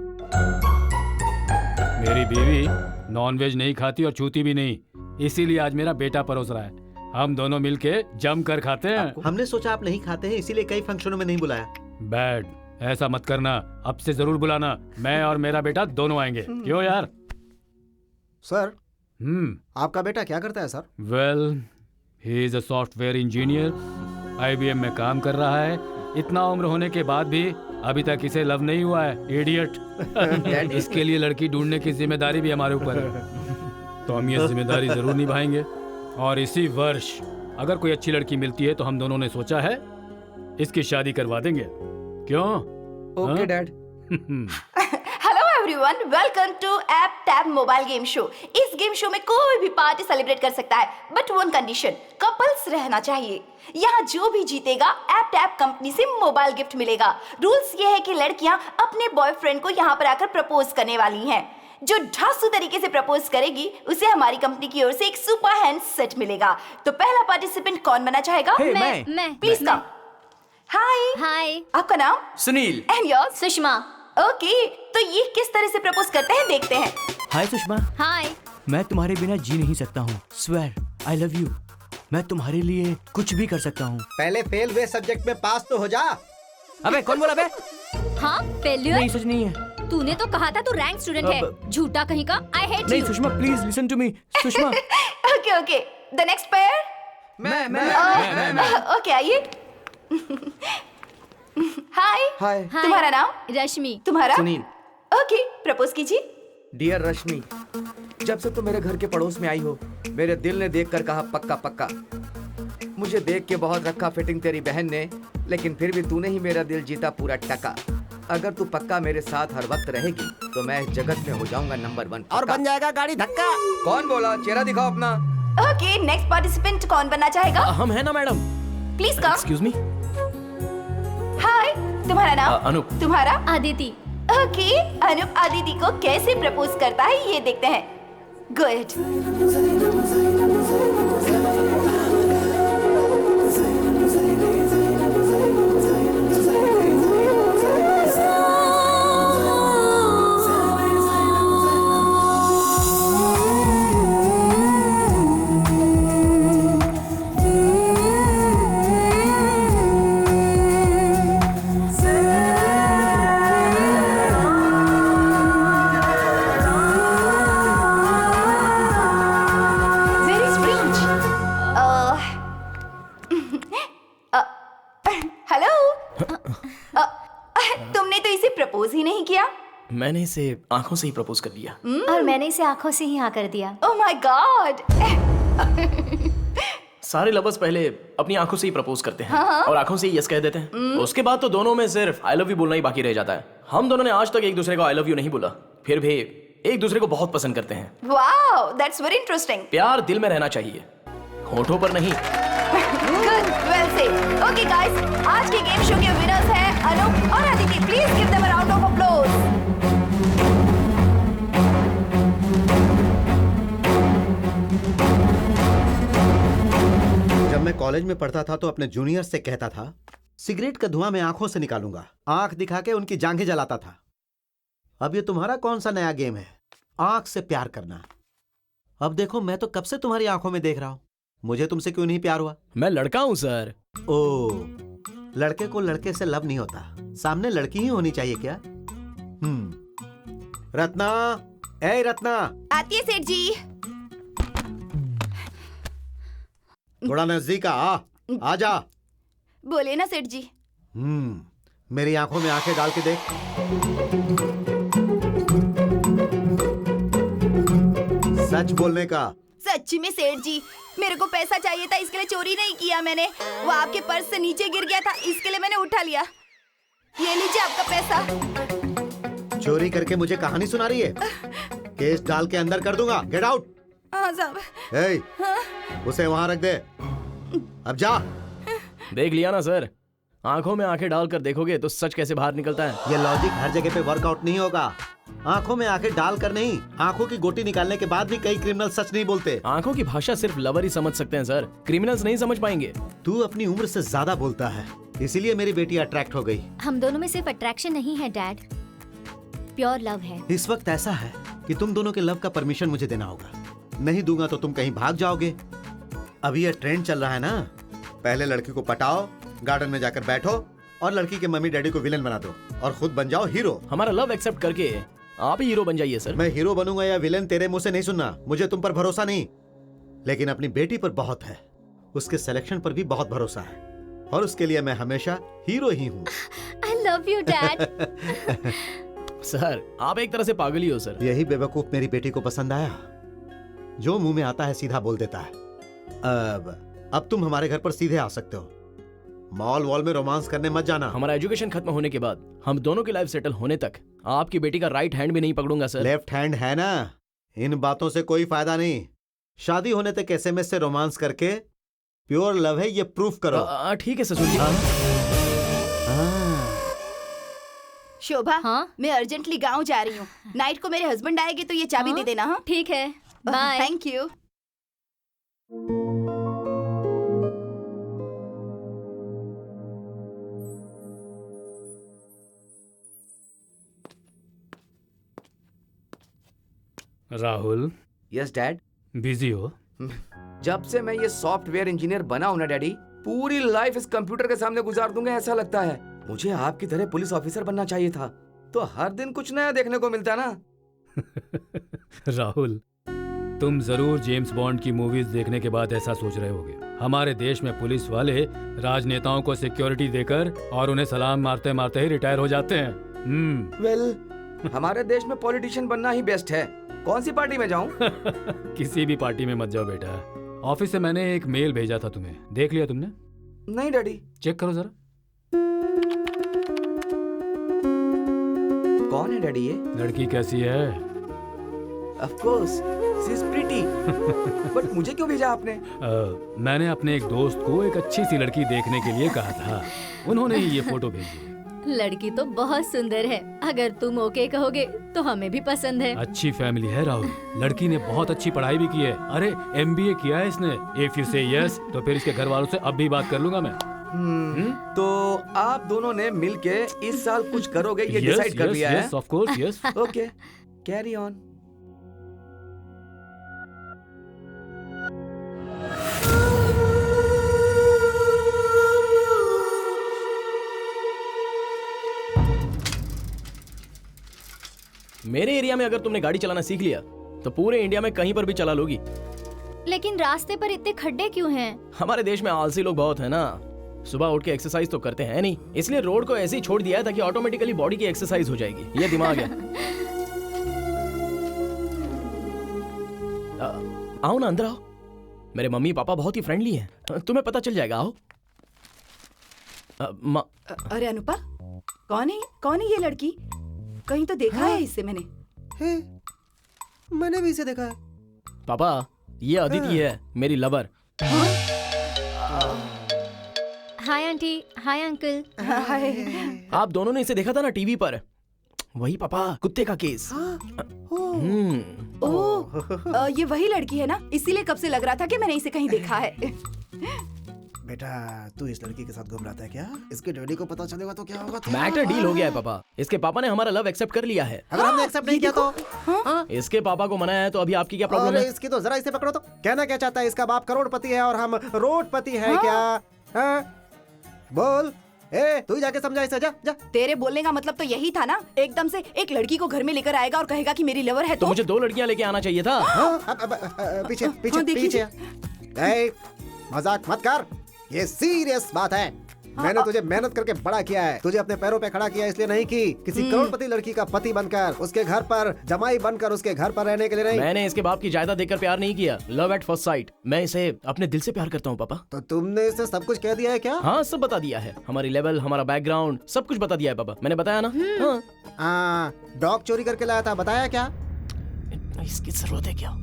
मेरी बीवी नॉन वेज नहीं खाती और छूती भी नहीं, इसीलिए आज मेरा बेटा परोस रहा है। हम दोनों मिलके जम कर खाते हैं। हमने सोचा आप नहीं खाते हैं इसीलिए कई फंक्शनों में नहीं बुलाया। बैड, ऐसा मत करना। अब से जरूर बुलाना। मैं और मेरा बेटा दोनों आएंगे। क्यों यार? सर आपका बेटा क्या करता है sir? Well, he is a software engineer. IBM में काम कर रहा है। इतना उम्र होने के बाद भी अभी तक इसे लव नहीं हुआ है। इडियट। इसके लिए लड़की ढूंढने की जिम्मेदारी भी हमारे ऊपर है, तो हम ये जिम्मेदारी जरूर निभाएंगे। और इसी वर्ष अगर कोई अच्छी लड़की मिलती है तो हम दोनों ने सोचा है इसकी शादी करवा देंगे। क्यों? Okay dad. Hello everyone, welcome to app tab mobile game show. इस गेम शो में कोई भी पार्टी सेलिब्रेट कर सकता है, बट वन कंडीशन, कपल्स रहना चाहिए। यहाँ जो भी जीतेगा ऐप टैब कंपनी से मोबाइल गिफ्ट मिलेगा। रूल्स ये है कि लड़कियाँ अपने बॉयफ्रेंड को यहाँ पर आकर प्रपोज करने वाली हैं। जो ढांसू तरीके से प्रपोज करेगी उसे हमारी कंपनी की ओर से एक सुपर हैंड सेट मिलेगा। तो पहला पार्टिसिपेंट कौन बना चाहेगा? मैं। Please come. हाय। हाय। आपका नाम? Sunil. And yours? Sushma. Okay, तो ये किस तरह से प्रपोज करते हैं देखते हैं। हाय सुषमा, हाय। मैं तुम्हारे बिना जी नहीं सकता हूँ। Swear I love you. मैं तुम्हारे लिए कुछ भी कर सकता हूँ। पहले फेल हुए सब्जेक्ट में पास तो हो जा। अबे कौन बोला बे? हाँ फेल्यूर? नहीं, सच नहीं है। तूने तो कहा था तू रैंक स्टूडेंट है। झूठा कहीं का। आई हेट नहीं you. Sushma, please listen to me. Sushma. Okay okay, the next pair. मैं। ओके, आइए। हाय। हाय। तुम्हारा नाम? रश्मि। तुम्हारा? सुनील। ओके, प्रपोज कीजिए। डियर रश्मि, जब से तुम मेरे घर के पड़ोस में आई हो मेरे दिल ने देखकर कहा पक्का पक्का। मुझे देख के बहुत रखा फिटिंग तेरी बहन ने, लेकिन फिर भी तूने ही मेरा दिल जीता पूरा टका। अगर तू पक्का मेरे साथ हर वक्त रहेगी तो मैं इस जगत में हो जाऊंगा नंबर 1 और बन जाएगा गाड़ी धक्का। कौन बोला? चेहरा दिखाओ अपना। ओके, नेक्स्ट पार्टिसिपेंट कौन बनना चाहेगा? हम है ना madam. Please come. Excuse me. Hi, तुम्हारा नाम? अनूप। तुम्हारा? आदिति। ओके, अनूप आदिति को कैसे प्रपोज करता है ये देखते हैं। गुड। तुमने तो इसे प्रपोज ही नहीं किया। मैंने इसे आंखों से ही प्रपोज कर लिया। और मैंने इसे आंखों से ही हाँ कर दिया। Oh my God. सारे लवर्स पहले अपनी आंखों से ही प्रपोज करते हैं और आंखों से ही यस कह देते हैं। उसके बाद तो दोनों में सिर्फ आई लव यू बोलना ही बाकी रह जाता है। हम दोनों ने आज तक एक दूसरे को आई लव यू नहीं बोला, फिर भी एक दूसरे को बहुत पसंद करते हैं। Wow, that's very interesting. प्यार दिल में रहना चाहिए, होठों पर नहीं। Good, well said. Okay guys, आज के गेम शो के विनर्स हैं अनूप और Aditi. Please give them a round of applause. जब मैं कॉलेज में पढ़ता था तो अपने जूनियर्स से कहता था, सिगरेट का धुआं मैं आंखों से निकालूंगा। आंख दिखा के उनकी जांघें जलाता था। अब ये तुम्हारा कौन सा नया गेम है, आंख से प्यार करना? अब देखो, मैं तो कब से तुम्हारी आंखों में देख रहा हूं। मुझे तुमसे क्यों नहीं प्यार हुआ? मैं लड़का हूं सर। ओ, लड़के को लड़के से लव नहीं होता, सामने लड़की ही होनी चाहिए क्या? रत्ना, ए रत्ना। आती है सेठ जी। थोड़ा नजदीक आ जा। बोले ना सेठ जी। मेरी आंखों में आंखें डाल के देख। सच बोलने का। सच्ची में सेठ जी, मेरे को पैसा चाहिए था, इसके लिए चोरी नहीं किया मैंने। वो आपके पर्स से नीचे गिर गया था, इसके लिए मैंने उठा लिया। ये लीजिए आपका पैसा। चोरी करके मुझे कहानी सुना रही है? केस डाल के अंदर कर दूंगा। Get out. हाँ साहब। उसे वहां रख दे। अब जा। देख लिया ना सर, आंखों में आंखें डालकर देखोगे तो सच कैसे बाहर निकलता है। ये लॉजिक हर जगह पे वर्कआउट नहीं होगा। आंखों में आंखें डालकर नहीं, आंखों की गोटी निकालने के बाद भी कई क्रिमिनल सच नहीं बोलते। आंखों की भाषा सिर्फ लवर ही समझ सकते हैं सर, क्रिमिनल्स नहीं समझ पाएंगे। तू अपनी उम्र से ज्यादा बोलता है, इसीलिए मेरी बेटी अट्रैक्ट हो गई। हम दोनों में सिर्फ अट्रैक्शन नहीं है डैड, प्योर लव है। इस वक्त ऐसा है कि तुम दोनों के लव का परमिशन मुझे देना होगा। नहीं दूंगा तो तुम कहीं भाग जाओगे। अभी ये ट्रेंड चल रहा है ना, पहले लड़की को पटाओ, गार्डन में जाकर बैठो और लड़की के मम्मी डैडी को विलन बना दो और खुद बन जाओ हीरो। हमारा लव एक्सेप्ट करके आप ही हीरो बन जाइए सर। मैं हीरो बनूंगा या विलन तेरे मुंह से नहीं सुनना, मुझे तुम पर भरोसा नहीं, लेकिन अपनी बेटी पर बहुत है। उसके सिलेक्शन पर भी बहुत भरोसा है और उसके लिए मैं हमेशा हीरो ही हूँ। I love you dad. Sir आप एक तरह से पागल ही हो सर। यही बेवकूफ मेरी बेटी को पसंद आया, जो मुंह में आता है सीधा बोल देता है। अब तुम हमारे घर पर सीधे आ सकते हो। मॉल वॉल में रोमांस करने मत जाना। हमारा एजुकेशन खत्म होने के बाद हम दोनों की लाइफ सेटल होने तक आपकी बेटी का राइट हैंड भी नहीं पकड़ूंगा सर। लेफ्ट हैंड है ना, इन बातों से कोई फायदा नहीं। शादी होने तक एसएमएस से रोमांस करके प्योर लव है ये प्रूफ करो। ठीक है ससुर जी। शोभा, हाँ? मैं अर्जेंटली गांव जा रही हूँ। नाइट को मेरे हस्बैंड आएंगे तो ये चाबी दे देना। हाँ ठीक है, bye. Thank you. Rahul. Yes dad. Busy हो? जब से मैं ये सॉफ्टवेयर इंजीनियर बना हूं ना डैडी, पूरी लाइफ इस कंप्यूटर के सामने गुजार दूंगा ऐसा लगता है। मुझे आपकी तरह पुलिस ऑफिसर बनना चाहिए था, तो हर दिन कुछ नया देखने को मिलता ना। राहुल, तुम जरूर जेम्स बॉन्ड की मूवीज देखने के बाद ऐसा सोच रहे होगे। हमारे देश में पुलिस वाले राजनेताओं को सिक्योरिटी देकर और उन्हें सलाम मारते मारते ही रिटायर हो जाते हैं। वेल, हमारे देश में पॉलिटिशियन बनना ही बेस्ट है। कौन सी पार्टी में जाऊं? किसी भी पार्टी में मत जाओ बेटा। ऑफिस से मैंने एक मेल भेजा था तुम्हें, देख लिया तुमने? नहीं डैडी। चेक करो जरा। कौन है डैडी ये? लड़की कैसी है? Of course, she is pretty. But मुझे क्यों भेजा आपने? मैंने अपने एक दोस्त को एक अच्छी सी लड़की देखने के लिए कहा था, उन्होंने ही ये फोटो भेजी। लड़की तो बहुत सुंदर है, अगर तुम ओके कहोगे तो हमें भी पसंद है। अच्छी फैमिली है राहुल, लड़की ने बहुत अच्छी पढ़ाई भी की है। अरे MBA किया है इसने। If you say yes, तो फिर इसके घर वालों से अब भी बात कर लूंगा मैं। तो आप दोनों ने मिलके इस साल कुछ करोगे ये डिसाइड कर लिया है? Yes, of course, yes. Okay, carry on. मेरे एरिया में अगर तुमने गाड़ी चलाना सीख लिया तो पूरे इंडिया में कहीं पर भी चला लोगी। लेकिन रास्ते पर इतने खड्डे क्यों हैं? हमारे देश में आलसी लोग बहुत है ना, सुबह उठ के एक्सरसाइज तो करते हैं नहीं, इसलिए रोड को ऐसे ही छोड़ दिया है ताकि ऑटोमेटिकली बॉडी की एक्सरसाइज हो जाएगी। ये दिमाग है। आओ ना, अंदर आओ। मेरे मम्मी पापा बहुत ही फ्रेंडली हैं, तुम्हें पता चल जाएगा। आओ। अरे अनुपा, कौन है ये लड़की? कहीं तो देखा है इससे मैंने। मैंने भी इसे देखा है। पापा ये अदिति है, मेरी lover. Hi aunty, hi uncle. Hi. आप दोनों ने इसे देखा था ना टीवी पर? वही पापा, कुत्ते का केस। ओह, ये वही लड़की है ना, इसीलिए कब से लग रहा था कि मैंने इसे कहीं देखा है। बेटा तू इस लड़की के साथ घूम रहा था क्या? इसके डैडी को पता चलेगा तो क्या होगा? मैटर डील हो गया है पापा। इसके पापा ने हमारा लव एक्सेप्ट कर लिया है। अगर हमने एक्सेप्ट नहीं किया तो? इसके पापा को मनाया है तो अभी आपकी क्या प्रॉब्लम अरे है? इसकी तो जरा इसे पकड़ो तो। कहना क्या चाहता है? इसका बाप करोड़पति है और हम रोडपति है क्या? हाँ? बोल, ए तू ही जाके समझा इसे, जा जा। तेरे बोलने का मतलब तो यही था ना, एकदम से एक लड़की को घर में लेकर आएगा और कहेगा कि मेरी लवर है तो मुझे 2 लड़कियां लेके आना चाहिए था। पीछे पीछे हाँ, देखिए पीछे। ए, मजाक मत कर, ये सीरियस बात है। मैंने तुझे मेहनत करके बड़ा किया है, तुझे अपने पैरों पे खड़ा किया इसलिए नहीं कि किसी करोड़पति लड़की का पति बनकर, उसके घर पर जमाई बनकर, उसके घर पर रहने के लिए नहीं। मैंने इसके बाप की जायदाद देखकर प्यार नहीं किया। Love at first sight. मैं इसे अपने दिल से प्यार करता हूँ पापा। तो तुमने इसे सब कुछ कह दिया है क्या? हाँ सब बता दिया है, हमारी लेवल, हमारा बैकग्राउंड, सब कुछ बता दिया है पापा। मैंने बताया ना। हाँ। डॉग चोरी करके लाया था, बताया क्या? इसकी जरूरत है क्या?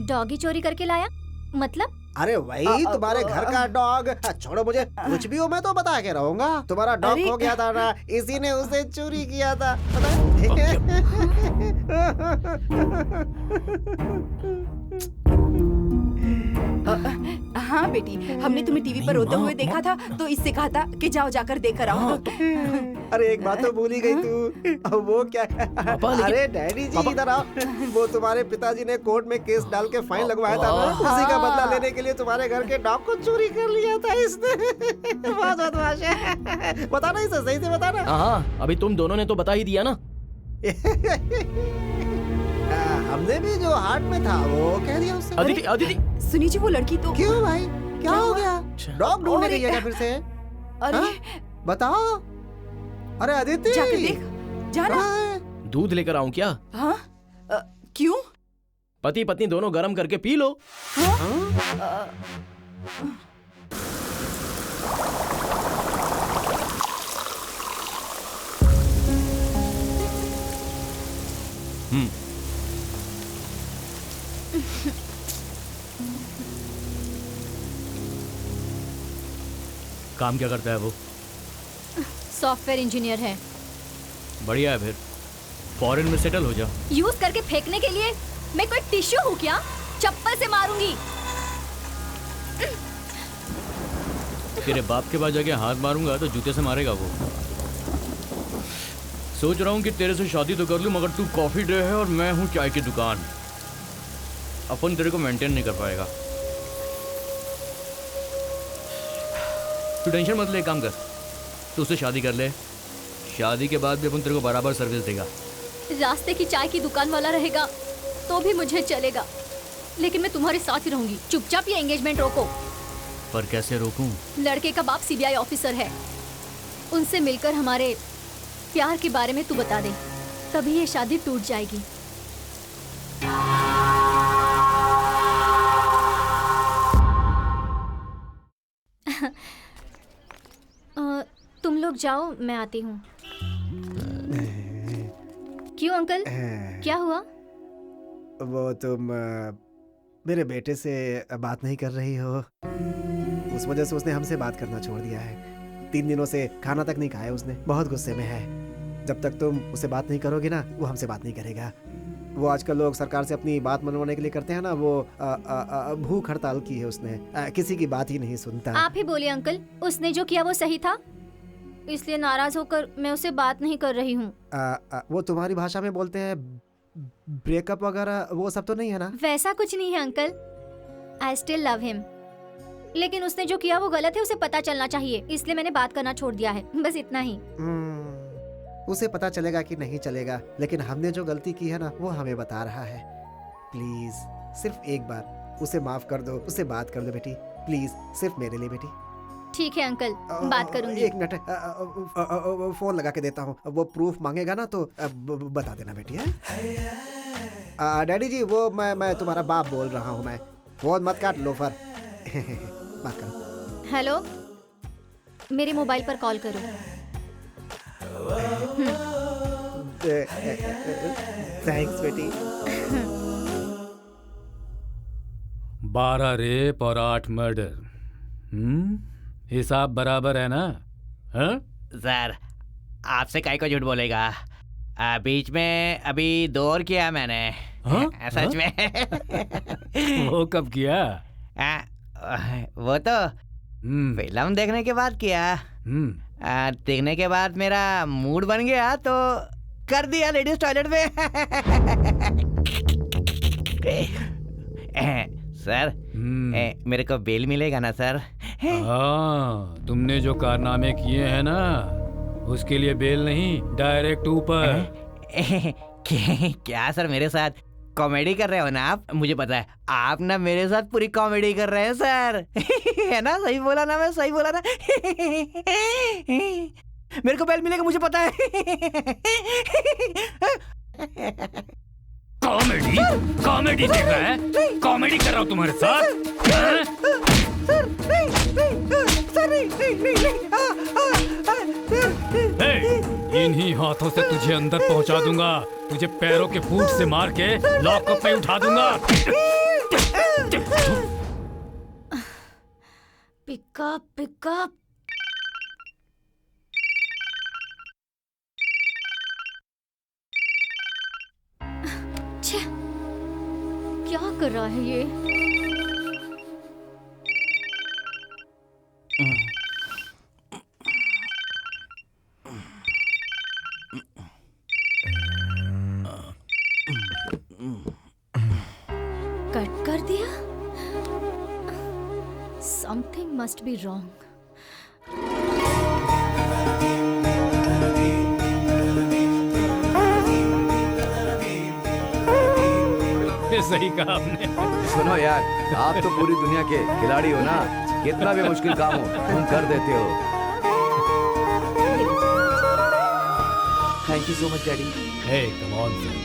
डॉगी चोरी करके लाया मतलब? अरे वही तुम्हारे घर का डॉग। छोड़ो मुझे, कुछ भी हो मैं तो बता के रहूंगा। तुम्हारा डॉग हो गया था ना, इसी ने उसे चोरी किया था, पता है? हाँ बेटी, हमने तुम्हें टीवी पर रोते हुए देखा था तो इससे कहा था कि जाओ जाकर देख कर आओ। अरे एक बात तो भूल ही गई तू। अब वो क्या? अरे डैडी जी इधर आओ। वो तुम्हारे पिताजी ने कोर्ट में केस डाल के फाइन लगवाया था ना, उसी का बदला लेने के लिए तुम्हारे घर के डॉग को चोरी कर लिया था इसने। बहुत बदमाश है। बता ना इसे, सही से बता ना। हाँ अभी तुम दोनों ने तो बता ही दिया ना। हमने भी जो हार्ट में था वो कह दिया उससे। अदिति, अदिति सुनी जी, वो लड़की तो क्यों भाई, क्या हो गया? डॉग ढूंढने गई है क्या फिर से? अरे बताओ। अरे अदिति, जाकर देख, जाना। दूध लेकर आऊं क्या? हाँ? क्यों? पति पत्नी दोनों गरम करके पी लो। काम क्या करता है वो? सॉफ्टवेयर इंजीनियर है। बढ़िया है, फिर फॉरेन में सेटल हो जा। यूज करके फेंकने के लिए मैं कोई टिश्यू हूँ क्या? चप्पल से मारूंगी। तेरे बाप के पास जाके हाथ मारूंगा तो जूते से मारेगा वो। सोच रहा हूँ कि तेरे से शादी तो कर लूँ, मगर तू कॉफी डे है और मैं हूँ चाय की दुकान। अपन तेरे को मेंटेन नहीं कर पाएगा। तू टेंशन मत ले, काम कर, तू उससे शादी कर ले। शादी के बाद भी अपन तेरे को बराबर सर्विस देगा। रास्ते की चाय की दुकान वाला रहेगा तो भी मुझे चलेगा, लेकिन मैं तुम्हारे साथ ही रहूंगी। चुपचाप ये एंगेजमेंट रोको। पर कैसे रोकूं? लड़के का बाप सीबीआई ऑफिसर है, उनसे मिलकर हमारे प्यार के बारे में तू बता दे, तभी ये शादी टूट जाएगी। तुम लोग जाओ, मैं आती हूँ। क्यों अंकल, क्या हुआ? वो तुम मेरे बेटे से बात नहीं कर रही हो, उस वजह से उसने हमसे बात करना छोड़ दिया है। 3 दिनों से खाना तक नहीं खाया उसने, बहुत गुस्से में है। जब तक तुम उससे बात नहीं करोगे ना, वो हमसे बात नहीं करेगा। वो आजकल लोग सरकार से अपनी बात मनवाने के लिए करते हैं ना, वो भूख हड़ताल की है उसने। किसी की बात ही नहीं सुनता। आप ही बोलिए अंकल, उसने जो किया वो सही था, इसलिए नाराज होकर मैं उससे बात नहीं कर रही हूँ। वो तुम्हारी भाषा में बोलते हैं ब्रेकअप वगैरह, वो सब तो नहीं है ना? वैसा कुछ नहीं है uncle, I still love him, लेकिन उसने जो किया वो गलत है, उसे पता चलना चाहिए, इसलिए मैंने बात करना छोड़ दिया है, बस इतना ही। उसे पता चलेगा कि नहीं चलेगा, लेकिन हमने जो गलती की है ना, वो हमें बता रहा है। प्लीज सिर्फ एक बार उसे माफ कर दो, उससे बात कर दो बेटी, प्लीज, सिर्फ मेरे लिए बेटी। ठीक है अंकल, बात करूंगी। 1 मिनट, फोन लगा के देता हूँ, वो प्रूफ मांगेगा ना तो बता देना बेटी। है डैडी जी, वो मैं तुम्हारा बाप बोल रहा हूँ। मैं फोन मत काट, लोफर। बात करो। हेलो, मेरे मोबाइल पर कॉल करो। थैंक्स बेटी। 12 रेप और 8 मर्डर। हिसाब बराबर है ना? हाँ? सर आपसे काहे को झूठ बोलेगा? बीच में अभी 2 और किया मैंने। हाँ? सच में। वो कब किया? वो तो फिल्म देखने के बाद किया। देखने के बाद मेरा मूड बन गया तो कर दिया लेडीज टॉयलेट में। सर मेरे को बेल मिलेगा ना सर? हाँ, तुमने जो कारनामे किए हैं ना उसके लिए बेल नहीं, डायरेक्ट ऊपर। क्या सर मेरे साथ कॉमेडी कर रहे हो ना आप? मुझे पता है आप ना मेरे साथ पूरी कॉमेडी कर रहे हैं सर। है ना? सही बोला ना मैं? सही बोला ना? मेरे को बेल मिलेगा मुझे पता है। कॉमेडी? कॉमेडी देख रहा है? कॉमेडी कर रहा हूँ तुम्हारे साथ? इन्हीं हाथों से तुझे अंदर पहुंचा दूंगा। तुझे पैरों के फूट से मार के लॉकअप में उठा दूंगा। Pickup pickup. क्या कर रहा है ये? कट कर दिया? Something must be wrong. ये सही कहा आपने। सुनो यार, आप तो पूरी दुनिया के खिलाड़ी हो ना। कितना भी मुश्किल काम हो तुम कर देते हो। Thank you so much daddy. Hey come on sir.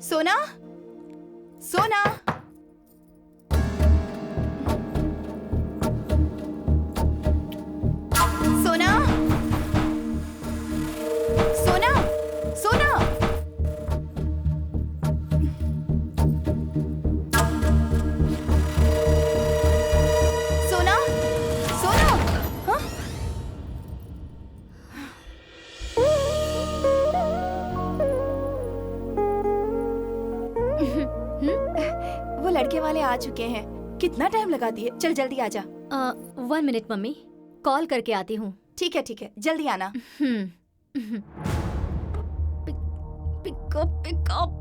सोना, सोना, सोना, सोना, सोना। सोना, सोना। हाँ? वो लड़के वाले आ चुके हैं। कितना टाइम लगा दिए? चल जल्दी आजा। 1 मिनट मम्मी, कॉल करके आती हूँ। ठीक है, जल्दी आना। Pickup pickup.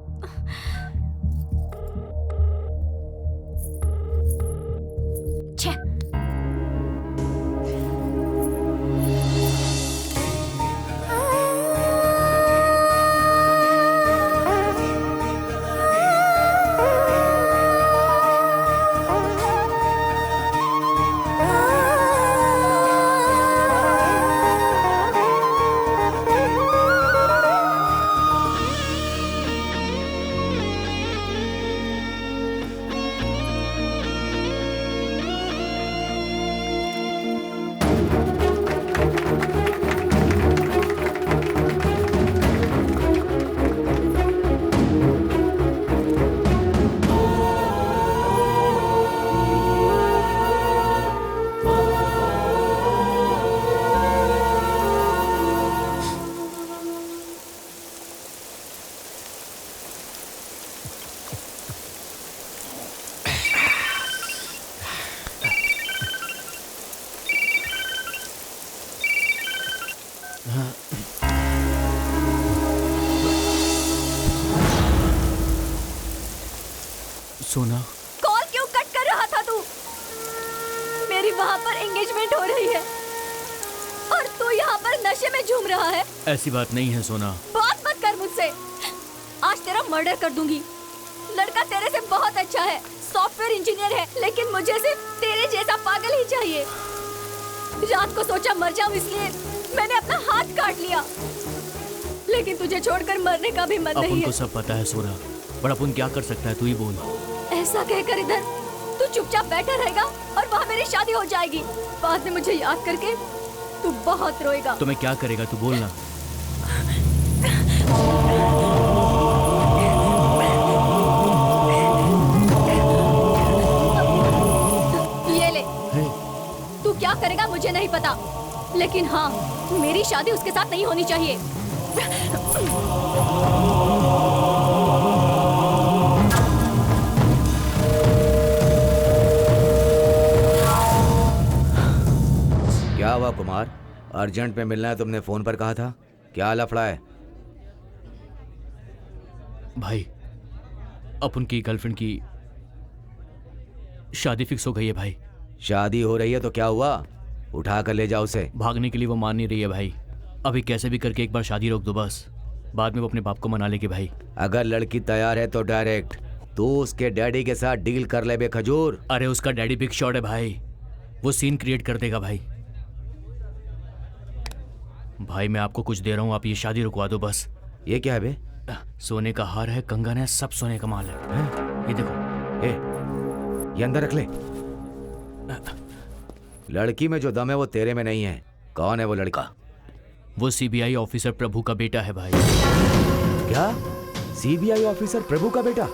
सोना, कॉल क्यों कट कर रहा था तू? मेरी वहाँ पर एंगेजमेंट हो रही है और तू यहाँ पर नशे में झूम रहा है। ऐसी बात नहीं है सोना। बात मत कर मुझसे, आज तेरा मर्डर कर दूंगी। लड़का तेरे से बहुत अच्छा है, सॉफ्टवेयर इंजीनियर है, लेकिन मुझे सिर्फ तेरे जैसा पागल ही चाहिए। रात को सोचा मर जाऊं, इसलिए मैंने अपना हाथ काट लिया, लेकिन तुझे छोड़कर मरने का भी मन नहीं अपन है। को सब पता है सोना, पर अपन क्या कर सकता है, तू ही बोल। ऐसा कहकर इधर तू चुपचाप बैठा रहेगा और वहाँ मेरी शादी हो जाएगी। बाद में मुझे याद करके तू बहुत रोएगा। तो मैं क्या करेगा तू बोलना। ये ले। तू क्या करेगा मुझे नहीं पता, लेकिन हाँ, मेरी शादी उसके साथ नहीं होनी चाहिए। क्या हुआ कुमार? अर्जेंट में मिलना है तुमने फोन पर कहा था, क्या लफड़ा है? भाई अपन की गर्लफ्रेंड की शादी फिक्स हो गई है भाई। शादी हो रही है तो क्या हुआ? उठा कर ले जाओ उसे। भागने के लिए वो मान नहीं रही है भाई। अभी कैसे भी करके एक बार शादी रोक दो बस, बाद में वो अपने बाप को मना लेगी भाई। अगर लड़की तैयार है तो डायरेक्ट तू उसके डैडी के साथ डील कर ले बे खजूर। अरे उसका डैडी बिग शॉट है भाई, वो सीन क्रिएट कर देगा भाई। भाई मैं आपको कुछ दे रहा हूँ, आप ये शादी रुकवा दो बस। ये क्या है बे? सोने का हार है, कंगन है, सब सोने का माल है। ये देखो। ये अंदर रख ले। लड़की में जो दम है वो तेरे में नहीं है। कौन है वो लड़का? वो सीबीआई ऑफिसर प्रभु का बेटा है भाई। क्या? सीबीआई ऑफिसर प्रभु का बेटा?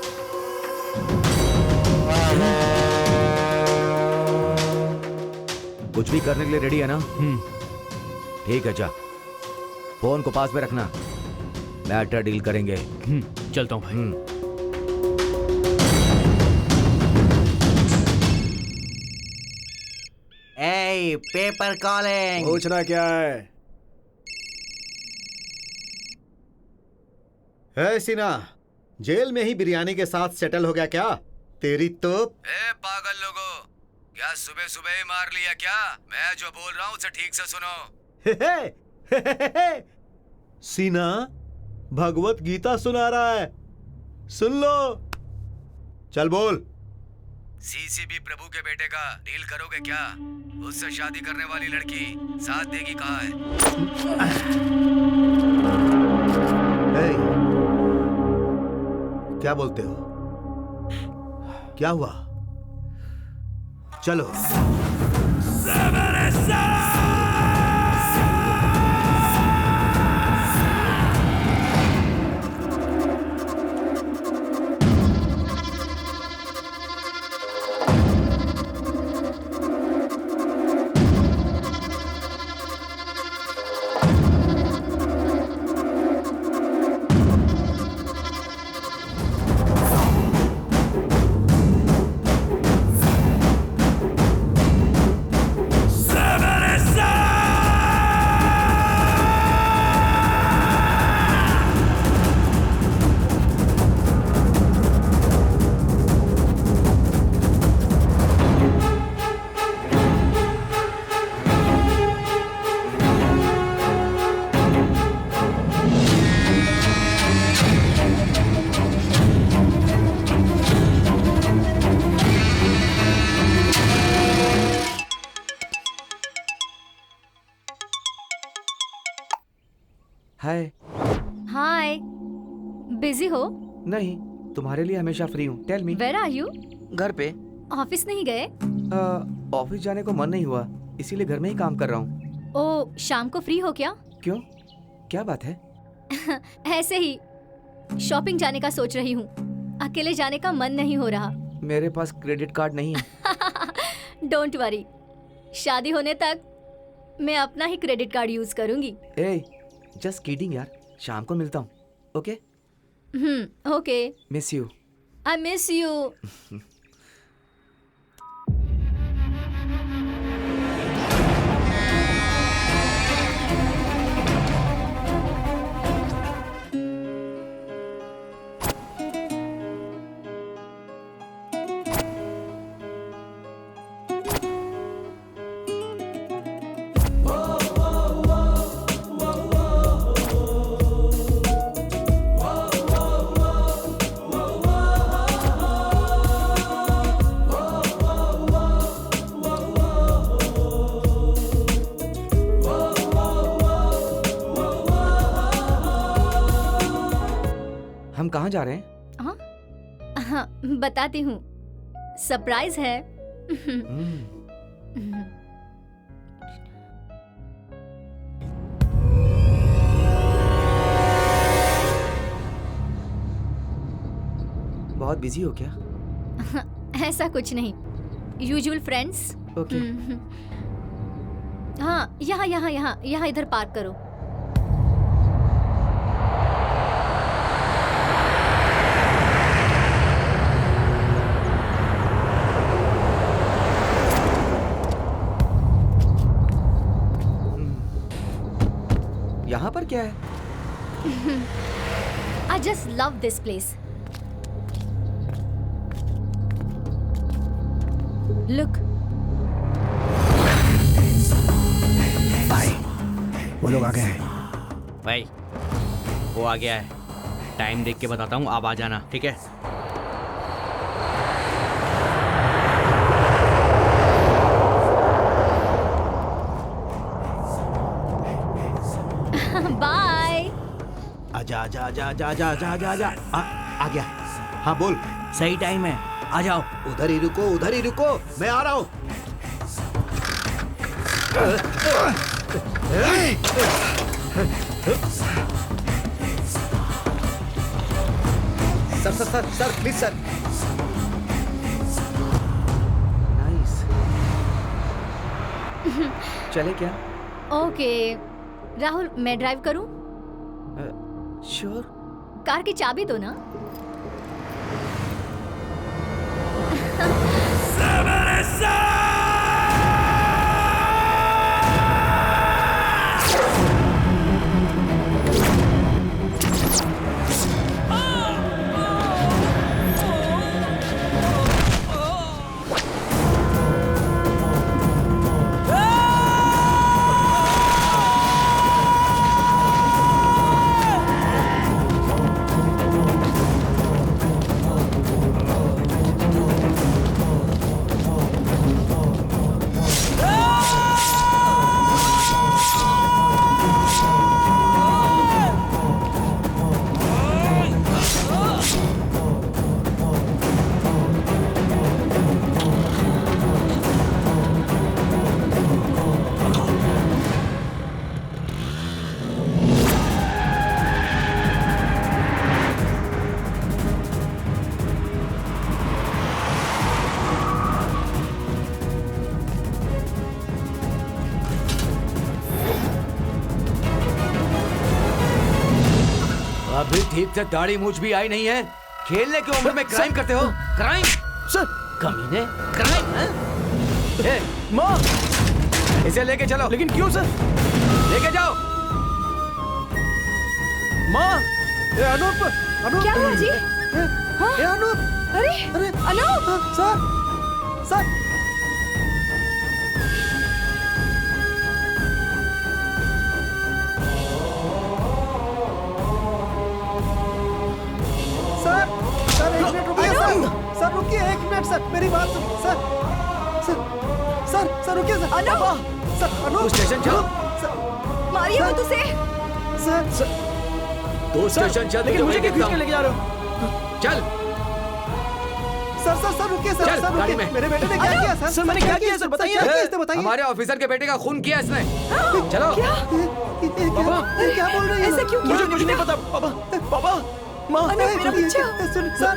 कुछ भी करने के लिए रेडी है ना? ठीक है, जा फोन को पास में रखना, मैटर डील करेंगे। चलता हूँ भाई। ए, पेपर कॉलिंग। पूछना क्या है? है सीना, जेल में ही बिरयानी के साथ सेटल हो गया क्या? तेरी तो पागल लोगो, क्या सुबह सुबह ही मार लिया क्या? मैं जो बोल रहा हूँ उसे ठीक से सुनो। सीना भगवत गीता सुना रहा है, सुन लो। चल बोल। सीसीबी प्रभु के बेटे का डील करोगे क्या? उससे शादी करने वाली लड़की साथ देगी कहाँ है? क्या बोलते हो? क्या हुआ? चलो। हाय। हाय, बिजी हो? नहीं, तुम्हारे लिए हमेशा फ्री हूँ। Tell me. Where are you? घर पे। ऑफिस नहीं गए? ऑफिस जाने को मन नहीं हुआ, इसीलिए घर में ही काम कर रहा हूँ। ओ, शाम को फ्री हो क्या? क्यों, क्या बात है? ऐसे ही शॉपिंग जाने का सोच रही हूँ, अकेले जाने का मन नहीं हो रहा। मेरे पास क्रेडिट कार्ड नहीं है। डोंट वरी, शादी होने तक मैं अपना ही क्रेडिट कार्ड यूज करूंगी। जस्ट किडिंग यार, शाम को मिलता हूँ। Okay? Okay. Miss you. I miss you. हम कहाँ जा रहे हैं? हाँ, बताती हूँ। सरप्राइज है। बहुत बिजी हो क्या? ऐसा कुछ नहीं, यूजुअल फ्रेंड्स। ओके। हाँ, यहाँ यहाँ यहाँ यहाँ इधर पार्क करो। यहाँ पर क्या है? I just love this place. Look. भाई, वो लोग आ गए हैं। भाई वो आ गया है, टाइम देख के बताता हूँ, आप आ जाना, ठीक है? Bye. आजा आजा आजा आजा आजा आजा आजा आजा आ गया। हाँ बोल। सही टाइम है, आ जाओ। उधर ही रुको, उधर ही रुको, मैं आ रहा हूँ। Sir sir sir sir please sir. Nice. चले क्या? ओके। राहुल, मैं ड्राइव करूं? श्योर। कार की चाबी दो ना। अभी ठीक से दाढ़ी मूछ भी आई नहीं है, खेलने की उम्र में क्राइम करते हो? क्राइम सर, कमीने, क्राइम। ए, माँ, इसे लेके चलो। लेकिन क्यों सर? लेके जाओ। माँ, अनूप, अनूप क्या हुआ जी? अनूप, अरे अरे Anoop, sir sir sir sir एक मिनट रुकिए सर रुकिए एक मिनट सर, मेरी बात सुनिए सर सर सर सर रुकिए sir. Anoop! Sir Anoop station चलो। मारिए मत उसे। सर तो स्टेशन चल। लेकिन मुझे क्यों खींच के लेके जा रहे हो? चल। सर सर सर रुकिए सर, चल, सर गाड़ी रुकिए, में। मेरे बेटे ने क्या किया सर? सर, मैंने क्या किया सर? बताइए। क्या किया इसने बताइए। हमारे ऑफिसर के बेटे का खून किया इसने। चलो। पापा क्या बोल रही है? ऐसा क्यों किया? मुझे कुछ नहीं पता। पापा, पापा, माँ, अनूप मेरा बच्चा। सुन सर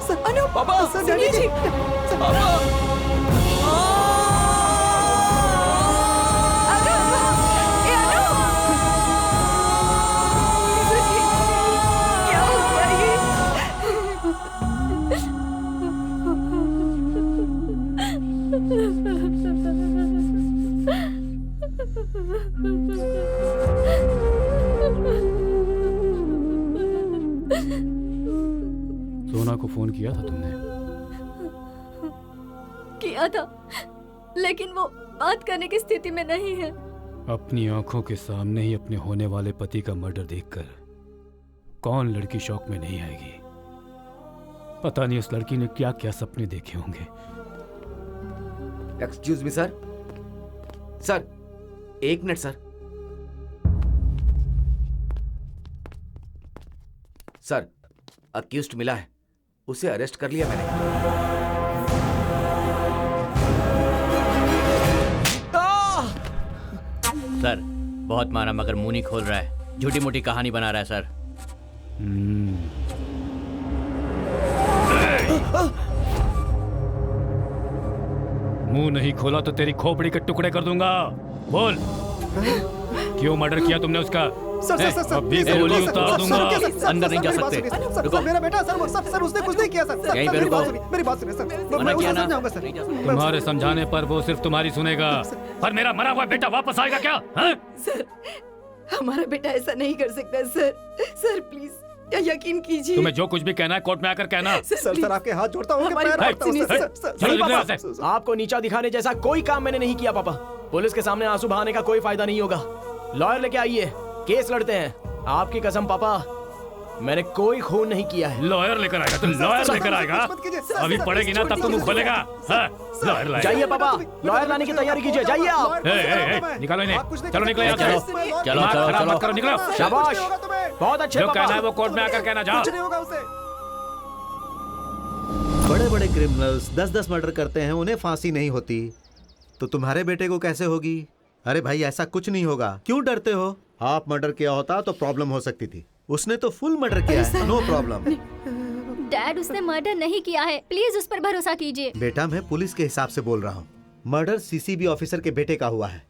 सर अनूप, पापा, सर सुनिए जी। पापा। ए अनूप! सुनिए, क्या हो गया ये? सोना को फोन किया था तुमने? किया था, लेकिन वो बात करने की स्थिति में नहीं है। अपनी आंखों के सामने ही अपने होने वाले पति का मर्डर देखकर कौन लड़की शौक में नहीं आएगी? पता नहीं उस लड़की ने क्या क्या सपने देखे होंगे। Excuse me sir. सर, एक मिनट सर। सर, अक्यूज्ड मिला है, उसे अरेस्ट कर लिया मैंने। बहुत मारा मगर मुंह नहीं खोल रहा है, झूठी मोटी कहानी बना रहा है सर। मुंह नहीं खोला तो तेरी खोपड़ी के टुकड़े कर दूंगा। बोल, क्यों मर्डर किया तुमने उसका? सर अभी गोली उतार दूंगा। अंदर नहीं जा सकते। सर मेरा बेटा सर उसने कुछ नहीं किया सर। यहीं पे रुको। मेरी बात सुनिए सर। मना किया ना? समझाऊंगा सर। तुम्हारे समझाने पर वो सिर्फ तुम्हारी सुनेगा, पर मेरा मरा हुआ बेटा वापस आएगा क्या? हाँ? सर, हमारा बेटा ऐसा नहीं कर सकता सर। सर प्लीज यकीन कीजिए। तुम्हें जो कुछ भी कहना है कोर्ट में आकर कहना। सर आपके हाथ जोड़ता हूँ, हमारी पैर बात पड़ता हूँ, सुनिए, सर, सर। सर, चलो पापा, निकलो यहाँ से। आपको नीचा दिखाने जैसा कोई काम मैंने नहीं किया पापा। पुलिस के सामने आंसू बहाने का कोई फायदा नहीं होगा। लॉयर लेके आइए, केस लड़ते हैं। आपकी कसम पापा, मैंने कोई खून नहीं किया है। लॉयर लेकर आएगा तो लॉयर लेकर आएगा। अभी पढ़ेगी ना तब तो मुंह खोलेगा। हाँ, लॉयर लाएगा। जाइए पापा, लॉयर लाने की तैयारी कीजिए। जाइए आप। निकालो इन्हें। चलो निकलो यहाँ से। चलो दिमाग खराब मत करो, निकलो। शाबाश, बहुत अच्छे जो कहना है पापा। वो कोर्ट में आकर कहना। जाओ। कुछ नहीं होगा उसे। बड़े बड़े क्रिमिनल्स 10-10 मर्डर करते हैं, उन्हें फांसी नहीं होती, तो तुम्हारे बेटे को कैसे होगी? अरे भाई ऐसा कुछ नहीं होगा, क्यों डरते हो? आप मर्डर किया होता तो प्रॉब्लम हो सकती थी, उसने तो फुल मर्डर किया है, नो प्रॉब्लम। डैड उसने मर्डर नहीं किया है, प्लीज उस पर भरोसा कीजिए। बेटा मैं पुलिस के हिसाब से बोल रहा हूँ, मर्डर सीसीबी ऑफिसर के बेटे का हुआ है।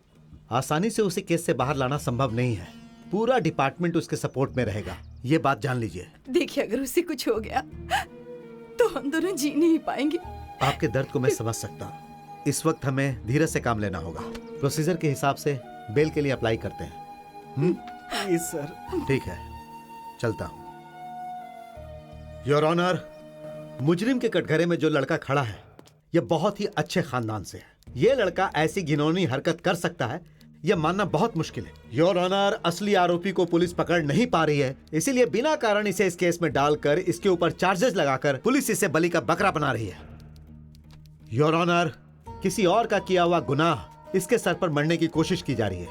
आसानी से उसे केस से बाहर लाना संभव नहीं है, पूरा डिपार्टमेंट उसके सपोर्ट में रहेगा, ये बात जान लीजिए। देखिए अगर उससे कुछ हो गया तो हम दोनों जी नहीं पाएंगे। आपके दर्द को मैं समझ सकता हूँ, इस वक्त हमें धीरज से काम लेना होगा। प्रोसीजर के हिसाब से बेल के लिए अप्लाई करते हैं। Please sir. ठीक है, चलता हूँ। योर ऑनर, मुजरिम के कटघरे में जो लड़का खड़ा है यह बहुत ही अच्छे खानदान से है। यह लड़का ऐसी घिनौनी हरकत कर सकता है यह मानना बहुत मुश्किल है। योर ऑनर, असली आरोपी को पुलिस पकड़ नहीं पा रही है, इसीलिए बिना कारण इसे इस केस में डालकर इसके ऊपर चार्जेस लगाकर पुलिस इसे बलि का बकरा बना रही है। योर ऑनर, किसी और का किया हुआ गुनाह इसके सर पर मरने की कोशिश की जा रही है।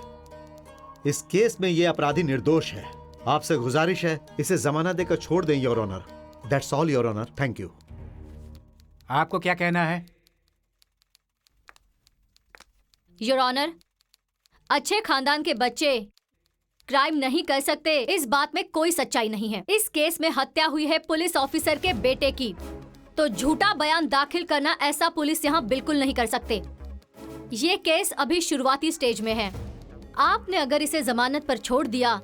इस केस में यह अपराधी निर्दोष है। आपसे गुजारिश है इसे जमानत देकर छोड़ दें your honour. That's all your honour, thank you. आपको क्या कहना है? योर ऑनर, अच्छे खानदान के बच्चे क्राइम नहीं कर सकते, इस बात में कोई सच्चाई नहीं है। इस केस में हत्या हुई है पुलिस ऑफिसर के बेटे की, तो झूठा बयान दाखिल करना ऐसा पुलिस यहाँ बिल्कुल नहीं कर सकते। ये केस अभी शुरुआती स्टेज में है। आपने अगर इसे जमानत पर छोड़ दिया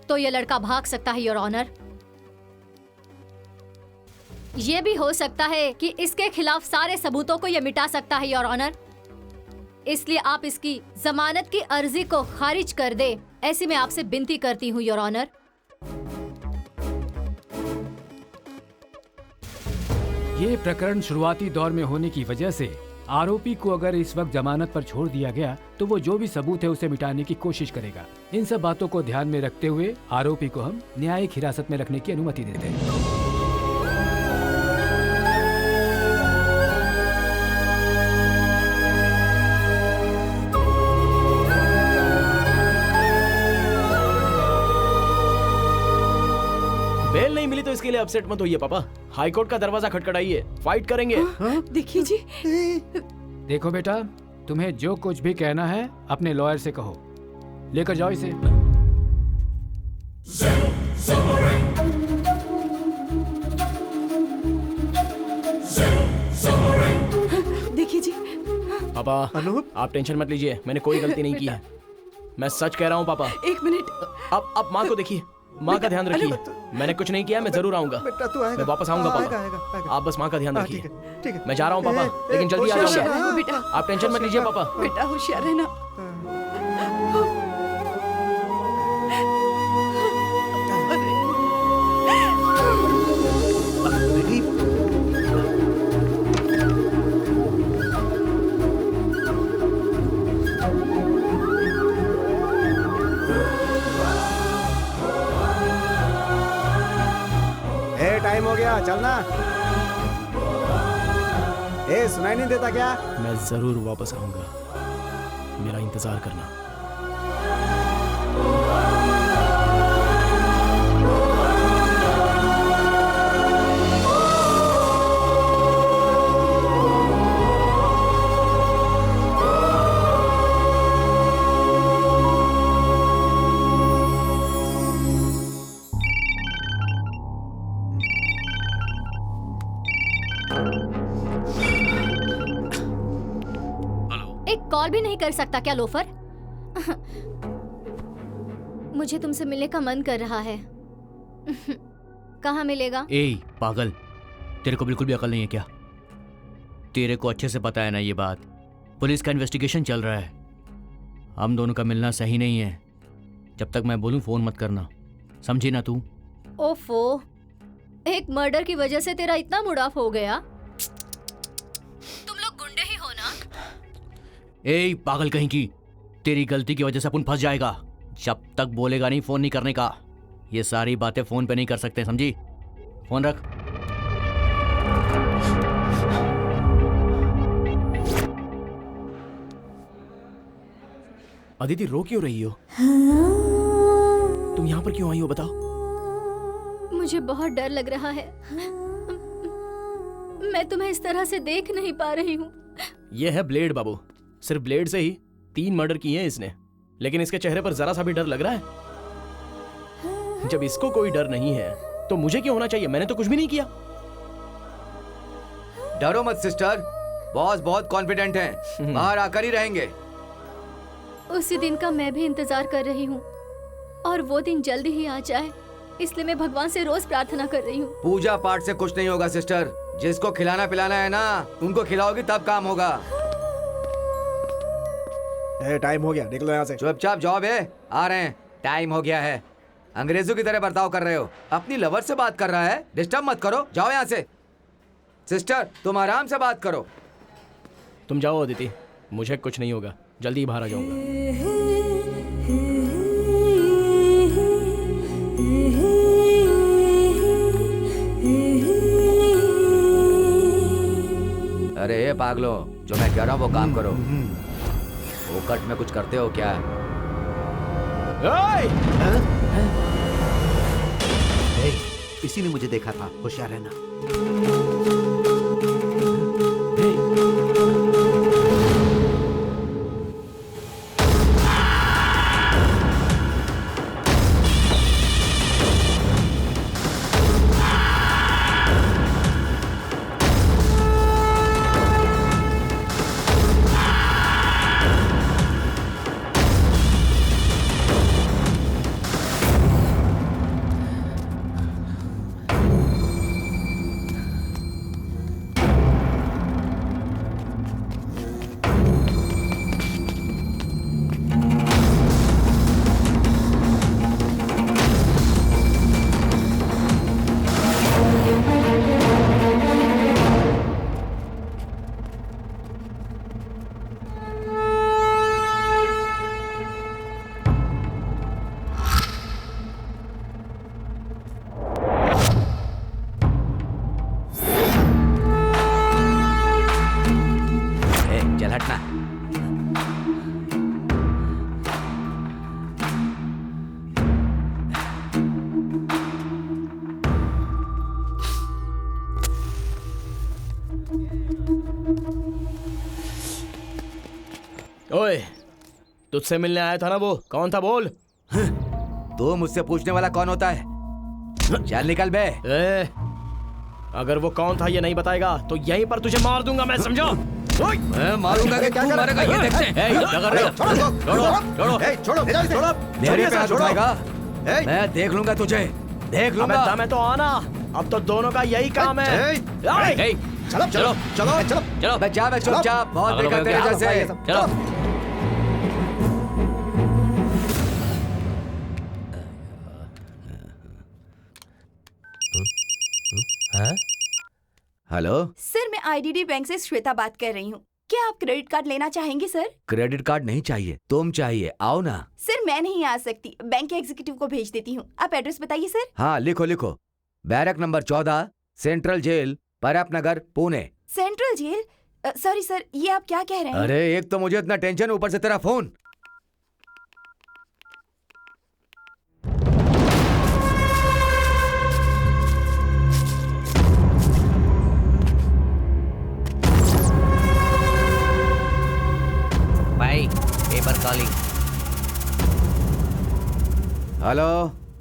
तो ये लड़का भाग सकता है योर ऑनर। ये भी हो सकता है कि इसके खिलाफ सारे सबूतों को ये मिटा सकता है योर ऑनर। इसलिए आप इसकी जमानत की अर्जी को खारिज कर दे, ऐसी मैं आपसे विनती करती हूँ योर ऑनर। ये प्रकरण शुरुआती दौर में होने की वजह से आरोपी को अगर इस वक्त जमानत पर छोड़ दिया गया तो वो जो भी सबूत है उसे मिटाने की कोशिश करेगा। इन सब बातों को ध्यान में रखते हुए आरोपी को हम न्यायिक हिरासत में रखने की अनुमति देते हैं। बेल नहीं मिली तो इसके लिए अपसेट मत होइए पापा। हाई कोर्ट का दरवाजा खटखटाइए, फाइट करेंगे। देखिए जी। देखो बेटा, तुम्हें जो कुछ भी कहना है अपने लॉयर से कहो, लेकर जाओ इसे। देखिए जी। पापा आप टेंशन मत लीजिए, मैंने कोई गलती नहीं की है। मैं सच कह रहा हूँ पापा। एक मिनट। अब माँ को देखिए, माँ का ध्यान रखिए। मैंने कुछ नहीं किया, मैं जरूर आऊंगा। बेटा तू आएगा, मैं वापस आऊंगा पापा। आएगा। आप बस माँ का ध्यान रखिए। ठीक है। मैं जा रहा हूँ पापा, लेकिन जल्दी आ होशियार जाऊंगा। रहना बेटा। आप टेंशन मत लीजिए पापा। बेटा होशियार रहना। टाइम हो गया, चलना। सुनाई नहीं देता क्या? मैं जरूर वापस आऊंगा, मेरा इंतजार करना। एक कॉल भी नहीं कर सकता क्या लोफर? मुझे तुमसे मिलने का मन कर रहा है। कहाँ मिलेगा? ए पागल, तेरे को बिल्कुल भी अकल नहीं है क्या? तेरे को अच्छे से पता है ना ये बात। पुलिस का इन्वेस्टिगेशन चल रहा है, हम दोनों का मिलना सही नहीं है। जब तक मैं बोलूं फोन मत करना, समझी ना तू? ओफो, एक मर्डर की वजह से तेरा इतना मूड ऑफ हो गया? तुम लोग गुंडे ही हो ना? ए पागल कहीं की, तेरी गलती की वजह से अपन फंस जाएगा। जब तक बोलेगा नहीं फोन नहीं करने का। ये सारी बातें फोन पे नहीं कर सकते, समझी? फोन रख। अदिति, रो क्यों रही हो? तुम यहाँ पर क्यों आई हो बताओ? मुझे बहुत डर लग रहा है। मैं तुम्हें इस तरह से देख नहीं पा रही हूँ। ये है ब्लेड बाबू। सिर्फ ब्लेड से ही 3 मर्डर किए हैं इसने, लेकिन इसके चेहरे पर जरा सा भी डर लग रहा है। जब इसको कोई डर नहीं है तो मुझे क्यों होना चाहिए? मैंने तो कुछ भी नहीं किया। डरो मत सिस्टर, बॉस बहुत कॉन्फिडेंट हैं, बाहर आकर ही रहेंगे। उसी दिन का मैं भी इंतजार कर रही हूँ और वो दिन जल्दी ही आ जाए, इसलिए मैं भगवान से रोज प्रार्थना कर रही हूँ। पूजा पाठ से कुछ नहीं होगा सिस्टर, जिसको खिलाना पिलाना है ना उनको खिलाओगी तब काम होगा। टाइम हो गया, निकलो यहाँ से। चुपचाप जॉब है, आ रहे हैं। टाइम हो गया है। अंग्रेजों की तरह बर्ताव कर रहे हो। अपनी लवर से बात कर रहा है, डिस्टर्ब मत करो, जाओ यहाँ से। सिस्टर तुम आराम से बात करो। तुम जाओ अदिति, मुझे कुछ नहीं होगा, जल्दी ही बाहर आ जाऊंगा। अरे ये पागलो, जो मैं कह रहा हूँ वो काम करो। फोकट में कुछ करते हो क्या? इसी ने मुझे देखा था, होशियार रहना। चल हटना। ओए, तुझसे मिलने आया था ना वो, कौन था बोल? तो मुझसे पूछने वाला कौन होता है? चल निकल बे। अगर वो कौन था ये नहीं बताएगा तो यहीं पर तुझे मार दूंगा मैं, समझो? मैं मारूंगा कि क्या करेगा ये देखते हैं। छोड़ो, मेरे पे हाथ उठाएगा, मैं देख लूंगा तुझे, देख लूंगा। दम है तो आना, अब तो दोनों का यही काम है। चलो चलो चलो चलो चलो बच्चा, मैं चुपचाप, बहुत देखा तेरे जैसे। चलो। हेलो सर, मैं आईडीडी बैंक से श्वेता बात कर रही हूँ। क्या आप क्रेडिट कार्ड लेना चाहेंगे सर? क्रेडिट कार्ड नहीं चाहिए, तुम चाहिए, आओ ना। सर मैं नहीं आ सकती, बैंक के एग्जीक्यूटिव को भेज देती हूँ। आप एड्रेस बताइए सर। हाँ लिखो लिखो, बैरक नंबर 14, सेंट्रल जेल, परप नगर, Pune. Central jail? Sorry sir, ये आप क्या कह रहे हैं? अरे एक तो मुझे इतना टेंशन, ऊपर से तेरा फोन। भाई पेपर कॉलिंग। हेलो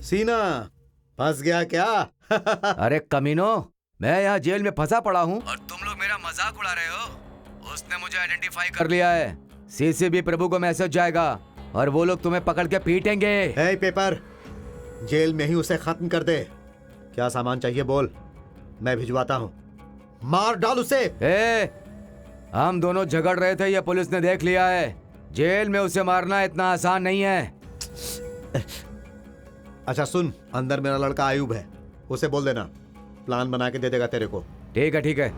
सीना, फंस गया क्या? अरे कमीनो, मैं यहाँ जेल में फंसा पड़ा हूँ और तुम लोग मेरा मजाक उड़ा रहे हो। उसने मुझे आइडेंटिफाई कर लिया है। सीसीबी प्रभु को मैसेज जाएगा और वो लोग तुम्हें पकड़ के पीटेंगे। हे पेपर, जेल में ही उसे खत्म कर दे। क्या सामान चाहिए बोल, मैं भिजवाता हूँ। मार डाल उसे। हम दोनों झगड़ रहे थे, ये पुलिस ने देख लिया है। जेल में उसे मारना इतना आसान नहीं है। अच्छा सुन, अंदर मेरा लड़का आयुब है, उसे बोल देना, प्लान बना के दे देगा तेरे को। ठीक है ठीक है।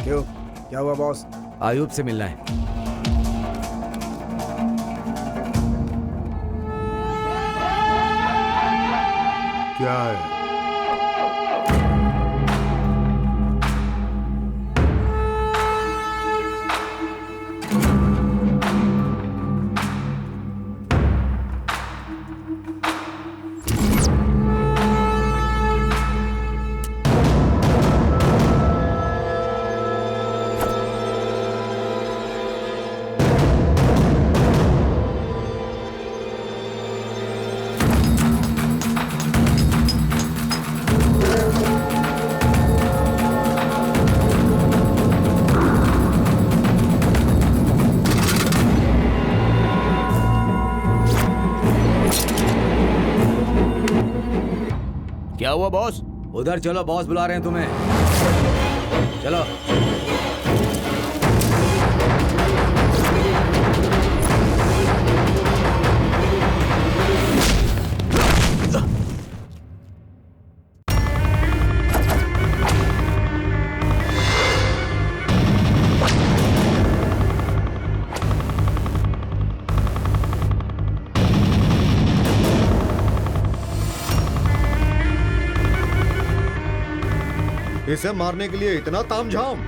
क्यों, क्या हुआ बॉस? आयुब से मिलना है। क्या है? क्या हुआ बॉस? उधर चलो, बॉस बुला रहे हैं तुम्हें। चलो। इसे मारने के लिए इतना तामझाम?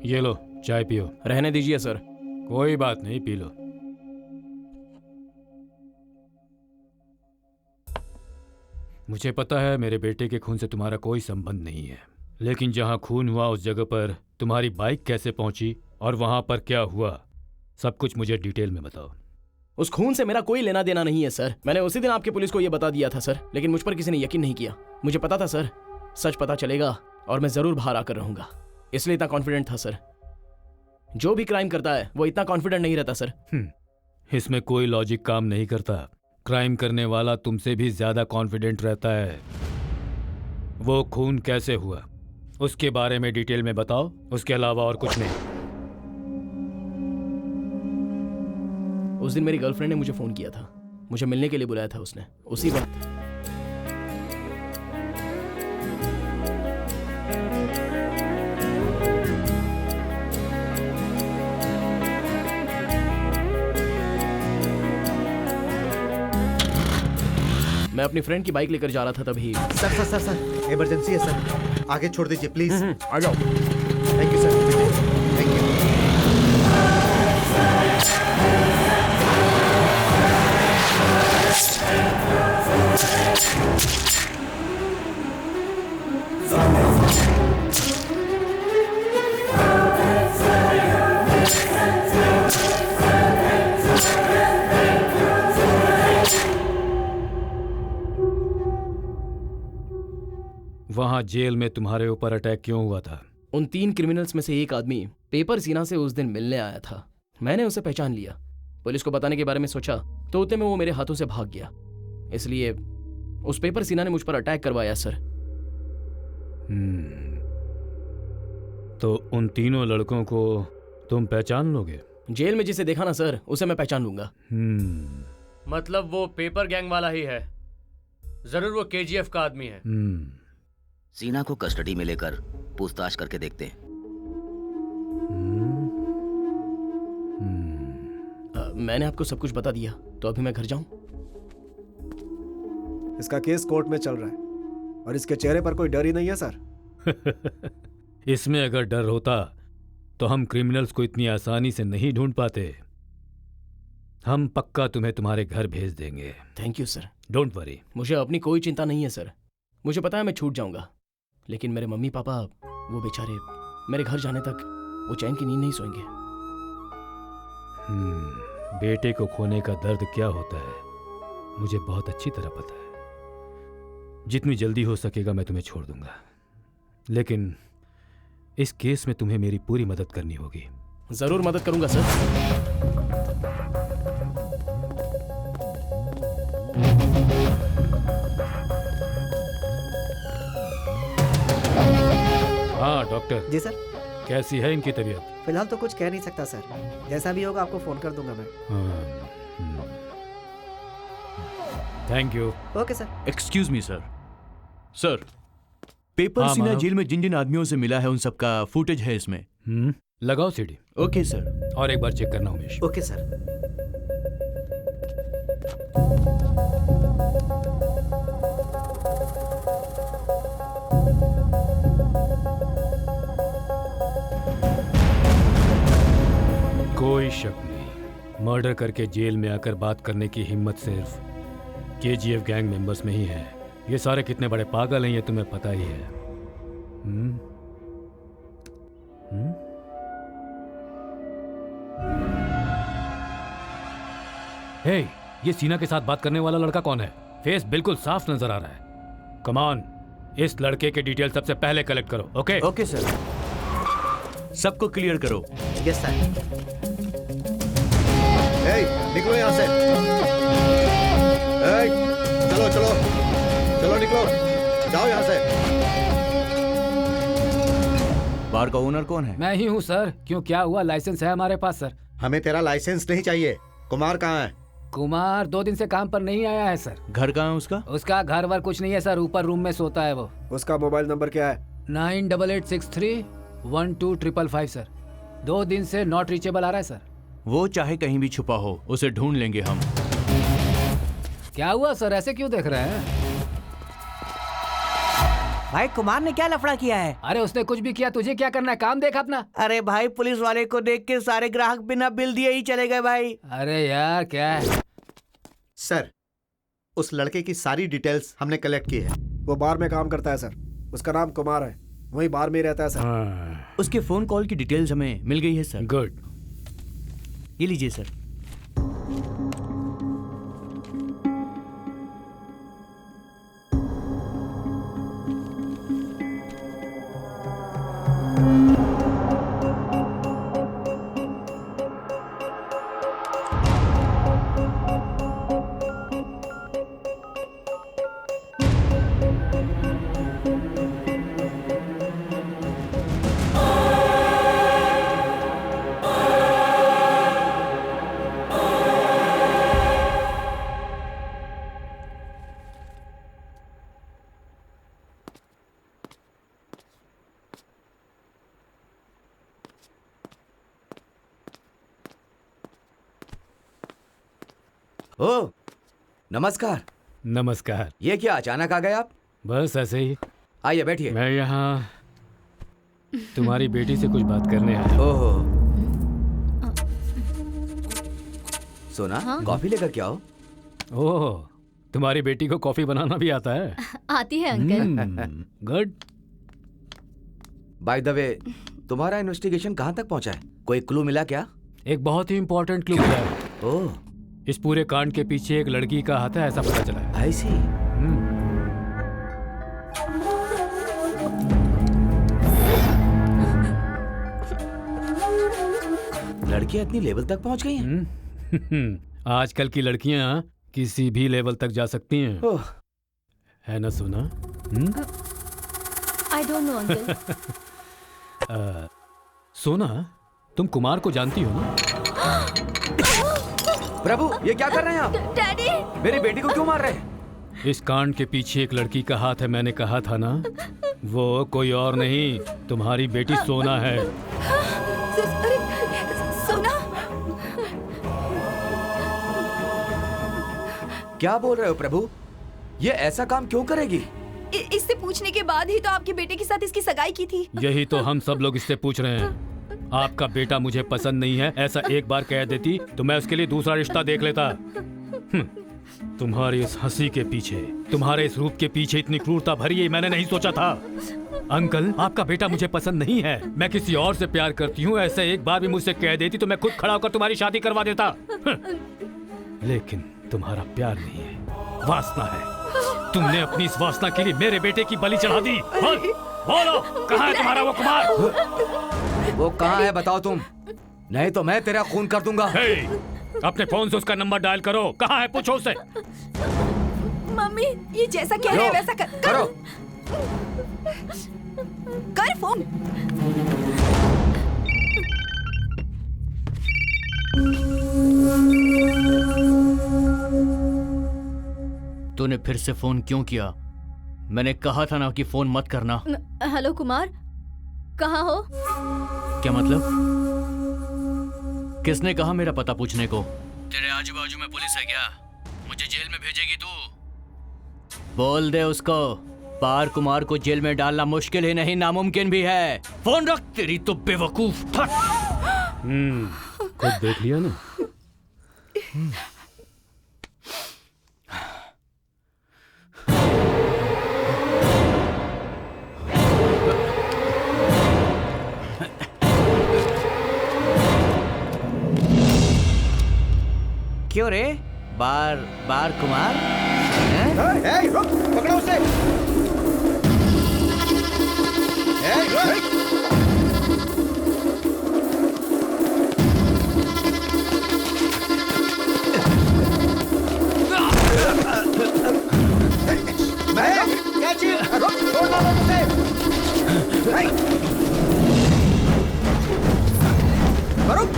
ये लो चाय पियो। रहने दीजिए सर। कोई बात नहीं, पी लो। मुझे पता है मेरे बेटे के खून से तुम्हारा कोई संबंध नहीं है, लेकिन जहां खून हुआ उस जगह पर तुम्हारी बाइक कैसे पहुंची और वहां पर क्या हुआ, सब कुछ मुझे डिटेल में बताओ। उस खून से मेरा कोई लेना देना नहीं है सर। मैंने उसी दिन आपकी पुलिस को यह बता दिया था सर, लेकिन मुझ पर किसी ने यकीन नहीं किया। मुझे पता था सर, सच पता चलेगा और मैं जरूर बाहर आकर रहूंगा, इसलिए इतना कॉन्फिडेंट था सर। जो भी क्राइम करता है वो इतना कॉन्फिडेंट नहीं रहता सर। इसमें कोई लॉजिक काम नहीं करता। क्राइम करने वाला तुमसे भी ज्यादा कॉन्फिडेंट रहता है। वो खून कैसे हुआ उसके बारे में डिटेल में बताओ, उसके अलावा और कुछ नहीं। उस दिन मेरी गर्लफ्रेंड ने मुझे फोन किया था, मुझे मिलने के लिए बुलाया था उसने। उसी वक्त मैं अपनी फ्रेंड की बाइक लेकर जा रहा था तभी। Sir sir sir sir emergency है सर, आगे छोड़ दीजिए प्लीज। आ जाओ। Thank you sir, thank you. वहां जेल में तुम्हारे ऊपर अटैक क्यों हुआ था? उन 3 क्रिमिनल्स में से एक आदमी पेपर सीना से उस दिन मिलने आया था। मैंने उसे पहचान लिया। पुलिस को बताने के बारे में सोचा तो उतने में वो मेरे हाथों से भाग गया। इसलिए उस पेपर सीना ने मुझ पर अटैक करवाया सर। तो उन तीनों लड़कों को तुम पहचान लोगे? जेल में जिसे देखा ना सर, उसे मैं पहचान लूंगा। मतलब वो पेपर गैंग वाला ही है। जरूर वो केजीएफ का आदमी है। सीना को कस्टडी में लेकर पूछताछ करके देखते हैं। मैंने आपको सब कुछ बता दिया, तो अभी मैं घर जाऊं? इसका केस कोर्ट में चल रहा है और इसके चेहरे पर कोई डर ही नहीं है सर। इसमें अगर डर होता तो हम क्रिमिनल्स को इतनी आसानी से नहीं ढूंढ पाते। हम पक्का तुम्हें तुम्हारे घर भेज देंगे। Thank you sir. Don't worry. मुझे अपनी कोई चिंता नहीं है सर। मुझे पता है मैं छूट जाऊंगा, लेकिन मेरे मम्मी पापा वो बेचारे मेरे घर जाने तक वो चैन की नींद नहीं सोएंगे। बेटे को खोने का दर्द क्या होता है मुझे बहुत अच्छी तरह पता है। जितनी जल्दी हो सकेगा मैं तुम्हें छोड़ दूंगा, लेकिन इस केस में तुम्हें मेरी पूरी मदद करनी होगी। जरूर मदद करूंगा सर। हाँ डॉक्टर। जी सर। कैसी है इनकी तबीयत? फिलहाल तो कुछ कह नहीं सकता सर, जैसा भी होगा आपको फोन कर दूंगा मैं। Thank you. Okay sir. Excuse me sir. Sir, paper सीना जेल में जिन जिन आदमियों से मिला है उन सबका फुटेज है इसमें। लगाओ सीडी। Okay sir. और एक बार चेक करना उमेश। Okay sir. कोई शक नहीं, मर्डर करके जेल में आकर बात करने की हिम्मत सिर्फ केजीएफ गैंग मेंबर्स में ही है। ये सारे कितने बड़े पागल हैं ये तुम्हें पता ही है। हे, ये सीना के साथ बात करने वाला लड़का कौन है? फेस बिल्कुल साफ नजर आ रहा है। कम ऑन, इस लड़के के डिटेल सबसे पहले कलेक्ट करो। ओके? Okay sir. सबको क्लियर करो। Yes sir. निकलो यहाँ से। चलो चलो चलो, निकलो, जाओ यहाँ से। बार का ओनर कौन है? मैं ही हूँ सर। क्यों, क्या हुआ? लाइसेंस है हमारे पास सर। हमें तेरा लाइसेंस नहीं चाहिए। कुमार कहाँ है? कुमार 2 दिन से काम पर नहीं आया है सर। घर कहाँ है उसका? उसका घर वर कुछ नहीं है सर, ऊपर रूम में सोता है वो। उसका मोबाइल नंबर क्या है? 9886312555 सर। 2 दिन से नॉट रीचेबल आ रहा है सर। वो चाहे कहीं भी छुपा हो, उसे ढूंढ लेंगे हम। क्या हुआ सर, ऐसे क्यों देख रहे हैं? भाई कुमार ने क्या लफड़ा किया है? अरे उसने कुछ भी किया, तुझे क्या करना है? काम देख अपना। अरे भाई, पुलिस वाले को देख के सारे ग्राहक बिना बिल दिए ही चले गए भाई। अरे यार क्या है? सर, उस लड़के की सारी डिटेल्स हमने कलेक्ट की है। वो बार में काम करता है सर। उसका नाम कुमार है, वही बार में रहता है सर। उसके फोन कॉल की डिटेल्स हमें मिल गई है सर। गुड। ये लीजिए सर। ओ, नमस्कार। नमस्कार। ये क्या अचानक आ गए आप? बस ऐसे ही। आइए बैठिए। मैं यहाँ तुम्हारी बेटी से कुछ बात करने आया। ओहो। सोना, हाँ? कॉफी लेकर क्या हो? ओह, तुम्हारी बेटी को कॉफी बनाना भी आता है? आती है uncle. Good. By the way, तुम्हारा इन्वेस्टिगेशन कहाँ तक पहुँचा है? कोई क्लू मिला क्या? एक बहुत ही इम्पोर्टेंट क्लू मिला है। ओह, इस पूरे कांड के पीछे एक लड़की का हाथ है, ऐसा पता चला है। I see। लड़कियां इतनी लेवल तक पहुंच गई हैं? आजकल की लड़कियां किसी भी लेवल तक जा सकती हैं। ओह, है ना सोना? आई डोंट नो अंकल। सोना, तुम कुमार को जानती हो ना? प्रभु, ये क्या कर रहे हैं आप? डैडी। मेरी बेटी को क्यों मार रहे हैं? इस कांड के पीछे एक लड़की का हाथ है, मैंने कहा था ना। वो कोई और नहीं, तुम्हारी बेटी सोना है। अरे सोना, क्या बोल रहे हो प्रभु? ये ऐसा काम क्यों करेगी? इससे पूछने के बाद ही तो आपके बेटे के साथ इसकी सगाई की थी। यही तो हम सब लोग इससे पूछ रहे हैं। आपका बेटा मुझे पसंद नहीं है, ऐसा एक बार कह देती तो मैं उसके लिए दूसरा रिश्ता देख लेता। तुम्हारी इस हंसी के पीछे, तुम्हारे इस रूप के पीछे इतनी क्रूरता भरी है, मैंने नहीं सोचा था। अंकल, आपका बेटा मुझे पसंद नहीं है, मैं किसी और से प्यार करती हूँ, ऐसा एक बार भी मुझसे कह देती तो मैं खुद खड़ा होकर तुम्हारी शादी करवा देता। लेकिन तुम्हारा प्यार नहीं है, वासना है। तुमने अपनी इस वासना के लिए मेरे बेटे की बलि चढ़ा दी। बोलो, कहाँ है तुम्हारा वो कुमार? वो कहाँ है बताओ तुम, नहीं तो मैं तेरा खून कर दूंगा। अपने फोन से उसका नंबर डायल करो, कहाँ है पूछो उससे। मम्मी, ये जैसा कह रहे हैं वैसा करो। कर फोन। तूने फिर से फोन क्यों किया? मैंने कहा था ना कि फोन मत करना। हेलो कुमार, कहाँ हो? क्या मतलब? किसने कहा मेरा पता पूछने को? तेरे आजू बाजू में पुलिस है क्या? मुझे जेल में भेजेगी तू? बोल दे उसको, पार कुमार को जेल में डालना मुश्किल ही नहीं, नामुमकिन भी है। फोन रख, तेरी तो बेवकूफ। खुद देख लिया ना। क्यों रे? बार बार कुमार? रुक, पकड़ो उसे। रुक। क्या चीज? रुक, छोड़ना मत उसे। रुक।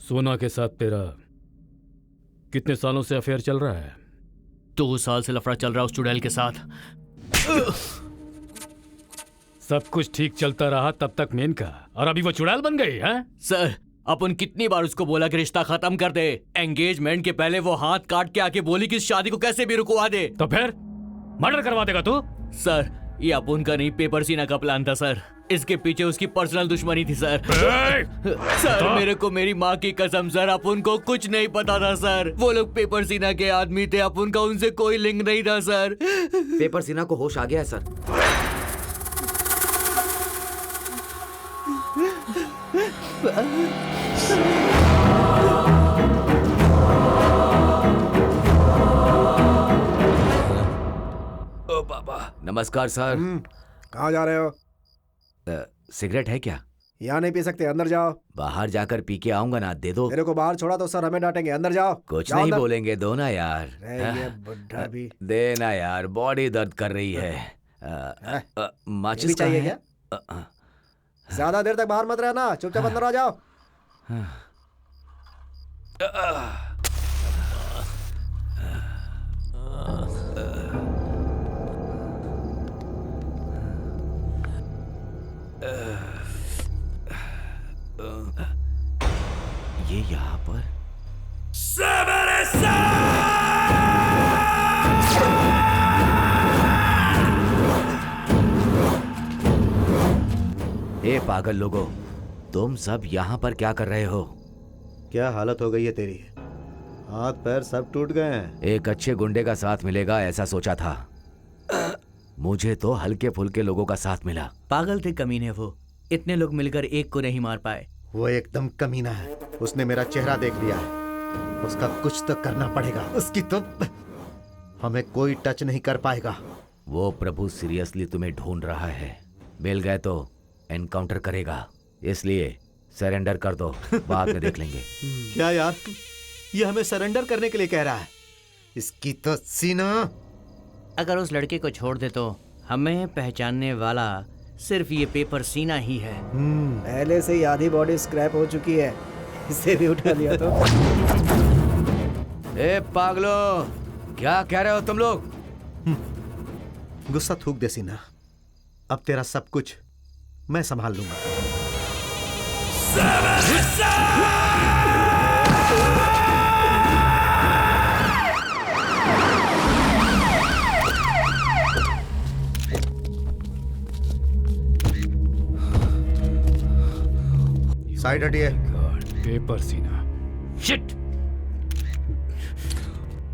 सोना के साथ तेरा कितने सालों से अफेयर चल रहा है? 2 साल से लफड़ा चल रहा है उस चुड़ैल के साथ। सब कुछ ठीक चलता रहा तब तक मेनका, और अभी वो चुड़ैल बन गई है? सर, अपन कितनी बार उसको बोला कि रिश्ता खत्म कर दे। एंगेजमेंट के पहले वो हाथ काट के आके बोली कि इस शादी को कैसे भी रुकवा दे। तो फिर मर्डर करवा देगा तू? सर, ये अपुन का नहीं, पेपर सीना का प्लान था सर। इसके पीछे उसकी पर्सनल दुश्मनी थी सर। सर, मेरे को मेरी माँ की कसम सर, अपुन को कुछ नहीं पता था सर। वो लोग पेपर सीना के आदमी थे, अपुन का उनसे कोई लिंक नहीं था सर। पेपर सीना को होश आ गया है सर। ओ बाबा, नमस्कार सर। कहाँ जा रहे हो? सिगरेट है क्या? यहाँ नहीं पी सकते, अंदर जाओ। बाहर जाकर पी के आऊंगा ना, दे दो। मेरे को बाहर छोड़ा तो सर हमें डांटेंगे, अंदर जाओ। कुछ जाओ नहीं अंदर। बोलेंगे, दो ना यार। ये बुढ़ा भी। देना यार, बॉडी दर्द कर रही है। ये माचिस भी चाहिए कहाँ क्या? है? ज्यादा देर तक बाहर मत रहना, चुपचाप अंदर आ जाओ। ये यहाँ पर ए पागल लोगों, तुम सब यहाँ पर क्या कर रहे हो? क्या हालत हो गई है तेरी? हाथ पैर सब टूट गए हैं। एक अच्छे गुंडे का साथ मिलेगा ऐसा सोचा था, मुझे तो हल्के फुल्के लोगों का साथ मिला। पागल थे कमीने वो, इतने लोग मिलकर एक को नहीं मार पाए। वो एकदम कमीना है, उसने मेरा चेहरा देख लिया है। उसका कुछ तो करना पड़ेगा, उसकी तो हमें कोई टच नहीं कर पाएगा। वो प्रभु सीरियसली तुम्हें ढूंढ रहा है, मिल गए तो एनकाउंटर करेगा, इसलिए सरेंडर कर दो, बाद में देख लेंगे। क्या यार, ये हमें सरेंडर करने के लिए कह रहा है? इसकी तो सीना। अगर उस लड़के को छोड़ दे तो हमें पहचानने वाला सिर्फ ये पेपर सीना ही है। पहले से ही आधी बॉडी स्क्रैप हो चुकी है, इसे भी उठा लिया तो। ए पागलो, क्या कह रहे हो तुम लोग? गुस्सा थूक दे सीना, अब तेरा सब कुछ मैं संभाल लूंगा। साइड हटिए। पेपर सीना। शिट!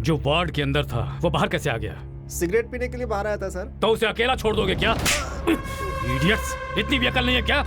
जो वार्ड के अंदर था वो बाहर कैसे आ गया? सिगरेट पीने के लिए बाहर आया था सर। तो उसे अकेला छोड़ दोगे क्या? इडियट्स, इतनी भी अकल नहीं है क्या?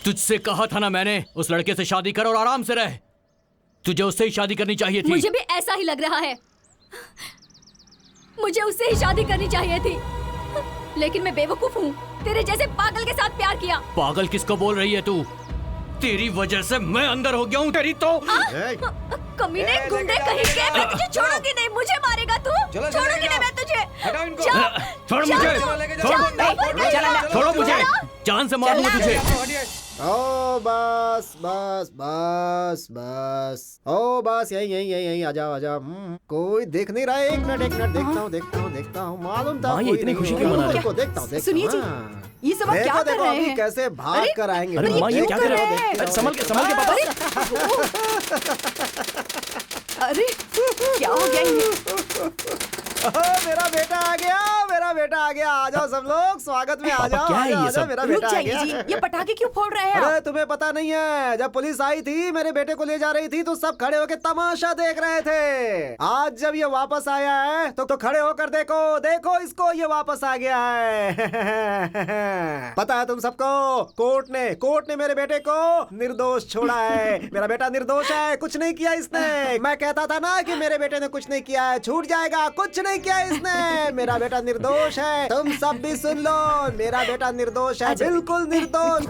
तुझसे कहा था ना मैंने, उस लड़के से शादी कर और आराम से रह। तुझे उससे ही शादी करनी चाहिए थी। मुझे भी ऐसा ही लग रहा है, मुझे उससे ही शादी करनी चाहिए थी, लेकिन मैं बेवकूफ हूँ, तेरे जैसे पागल के साथ प्यार किया। पागल किसको बोल रही है तू? तेरी वजह से मैं अंदर हो गया हूँ तेरी तो। कमीने गुंडे कहीं के, मैं तुझे छोड़ूंगी नहीं, मुझे मारेगा तू, छोड़ूंगी नहीं मैं तुझे। छोड़ मुझे, छोड़ो मुझे, जान से मारूंगा तुझे। ओ बस बस बस बस, ओ बस यही यही यही यही, आ जाओ आ जाओ। कोई देख नहीं रहा है, एक मिनट देखता हूँ, मालूम था। माँ, ये इतनी खुशी क्यों मना रहे हैं? देखता हूँ। सुनिए जी, ये सब आप क्या कर रहे हैं? कैसे भाग कर आएंगे। अरे माँ, ये क्या कर रहे हैं? अरे संभल के पापा। अरे क्या हो गया ये? मेरा बेटा आ गया, मेरा बेटा आ गया। आ जाओ सब लोग, स्वागत में आ जाओ। क्या है ये सब? मेरा रुक बेटा आ जाइए गया। जी, ये पटाखे क्यों फोड़ रहे हैं अरे आप? तुम्हें पता नहीं है, जब पुलिस आई थी मेरे बेटे को ले जा रही थी तो सब खड़े होकर तमाशा देख रहे थे। आज जब ये वापस आया है तो खड़े होकर देखो, देखो इसको, ये वापस आ गया है। पता है तुम सबको, कोर्ट ने मेरे बेटे को निर्दोष छोड़ा है। मेरा बेटा निर्दोष है, कुछ नहीं किया इसने। मैं कहता था ना कि मेरे बेटे ने कुछ नहीं किया है, छूट जाएगा, कुछ नहीं किया इसने। मेरा बेटा निर्दोष है, तुम सब भी सुन लो, मेरा बेटा निर्दोष है, बिल्कुल निर्दोष।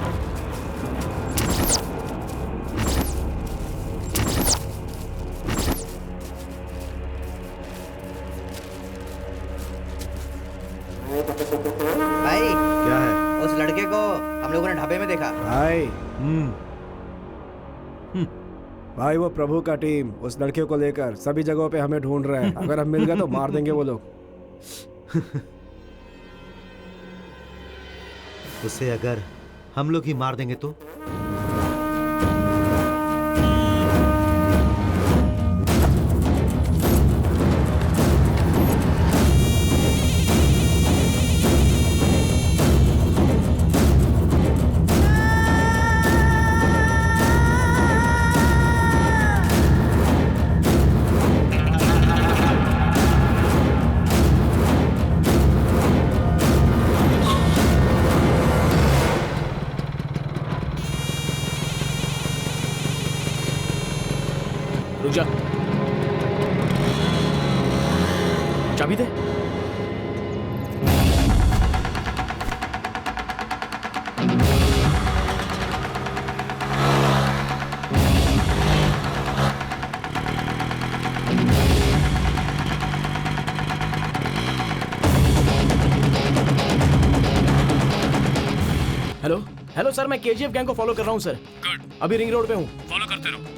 भाई क्या है उस लड़के को हम लोगों ने ढाबे में देखा। भाई? भाई वो प्रभु का टीम उस लड़के को लेकर सभी जगहों पे हमें ढूंढ रहे हैं। अगर हम मिल गए तो मार देंगे वो लोग। उसे अगर हम लोग ही मार देंगे तो? रुक जा, चाबी दे। हेलो हेलो सर, मैं केजीएफ गैंग को फॉलो कर रहा हूँ सर। गुड, अभी रिंग रोड पे हूँ। फॉलो करते रहो।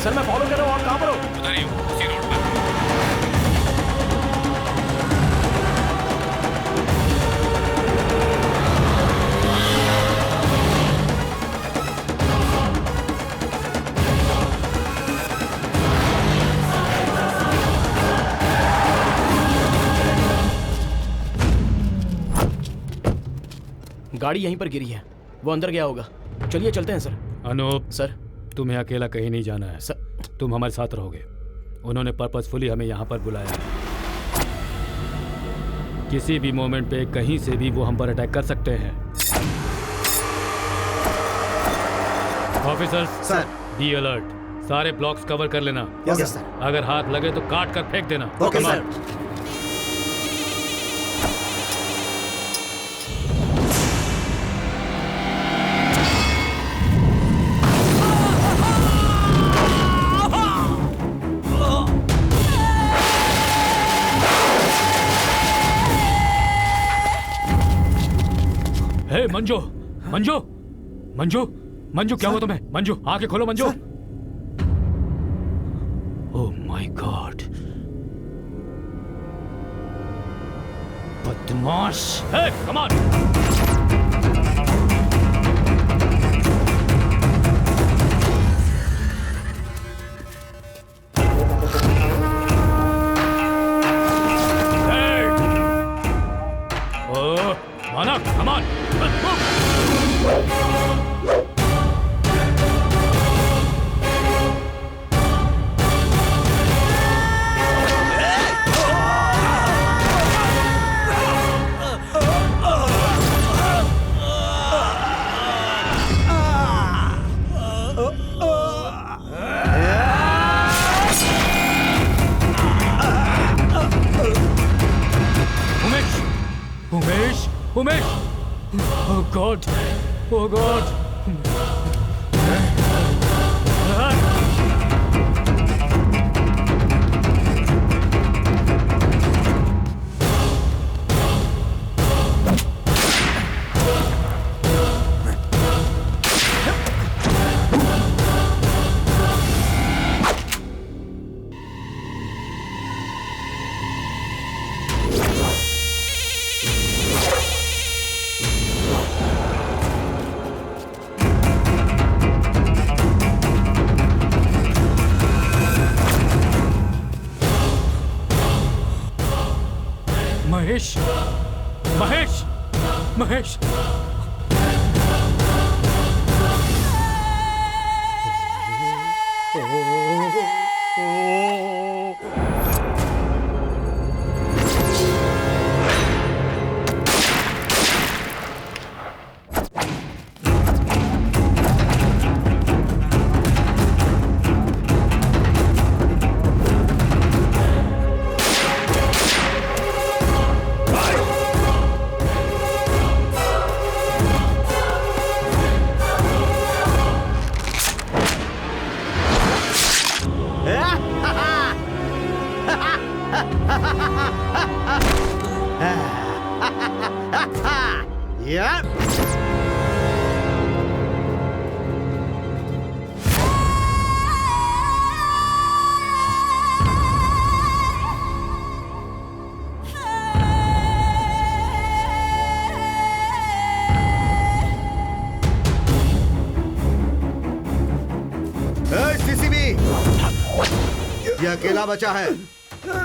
सर मैं फॉलो कर रहा हूँ, आप कहाँ पर हो? उधर ही हूँ, उसी रोड पर। गाड़ी यहीं पर गिरी है, वो अंदर गया होगा। चलिए चलते हैं सर। अनूप सर। तुम्हें अकेला कहीं नहीं जाना है सर। तुम हमारे साथ रहोगे। उन्होंने पर्पसफुली हमें यहाँ पर बुलाया है। किसी भी मोमेंट पे कहीं से भी वो हम पर अटैक कर सकते हैं। Officers sir. बी अलर्ट, सारे ब्लॉक्स कवर कर लेना। Yes sir. अगर हाथ लगे तो काट कर फेंक देना। Okay Come on. सर। हे मंजू, मंजू, मंजू, मंजू, क्या हुआ तुम्हें? मंजू, आंखें खोलो मंजू। ओह माय गॉड, बदमाश। हे कम ऑन। ओह माना, come on. Umesh, Umesh, oh God, oh God. Mahesh, Mahesh, Mahesh. ये अकेला बचा है,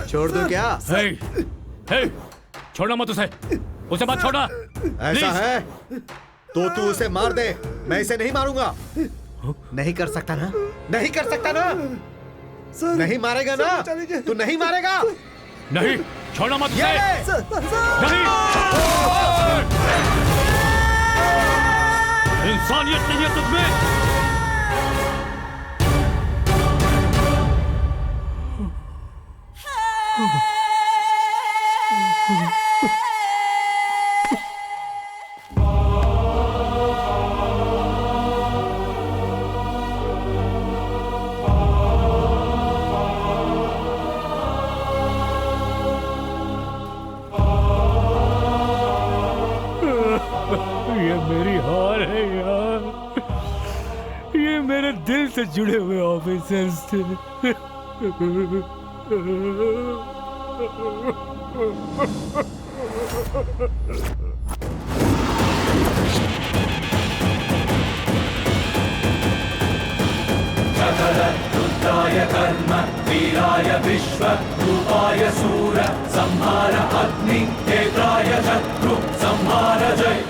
छोड़ दो क्या? हे, हे, छोड़ना मत उसे, उसे मत छोड़ना। ऐसा है तो तू उसे मार दे, मैं इसे नहीं मारूंगा। नहीं कर सकता ना, नहीं कर सकता ना, नहीं मारेगा ना, तू नहीं मारेगा। नहीं, छोड़ना मत उसे। नहीं, इंसानियत नहीं है तुझमें। ये मेरी हार है यार, ये मेरे दिल से जुड़े हुए ऑफिसर्स थे। रुद्राय कर्म वीराय विश्व रूपाय सूर संहार अग्नि नेत्राय शत्रु संहार जय।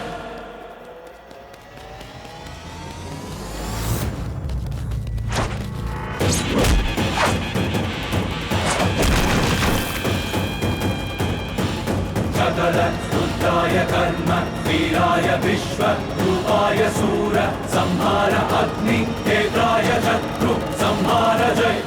रुद्राय कर्म वीराय विश्व रूपाय सूर संहार अग्नि नेत्राय शत्रु संहार जय।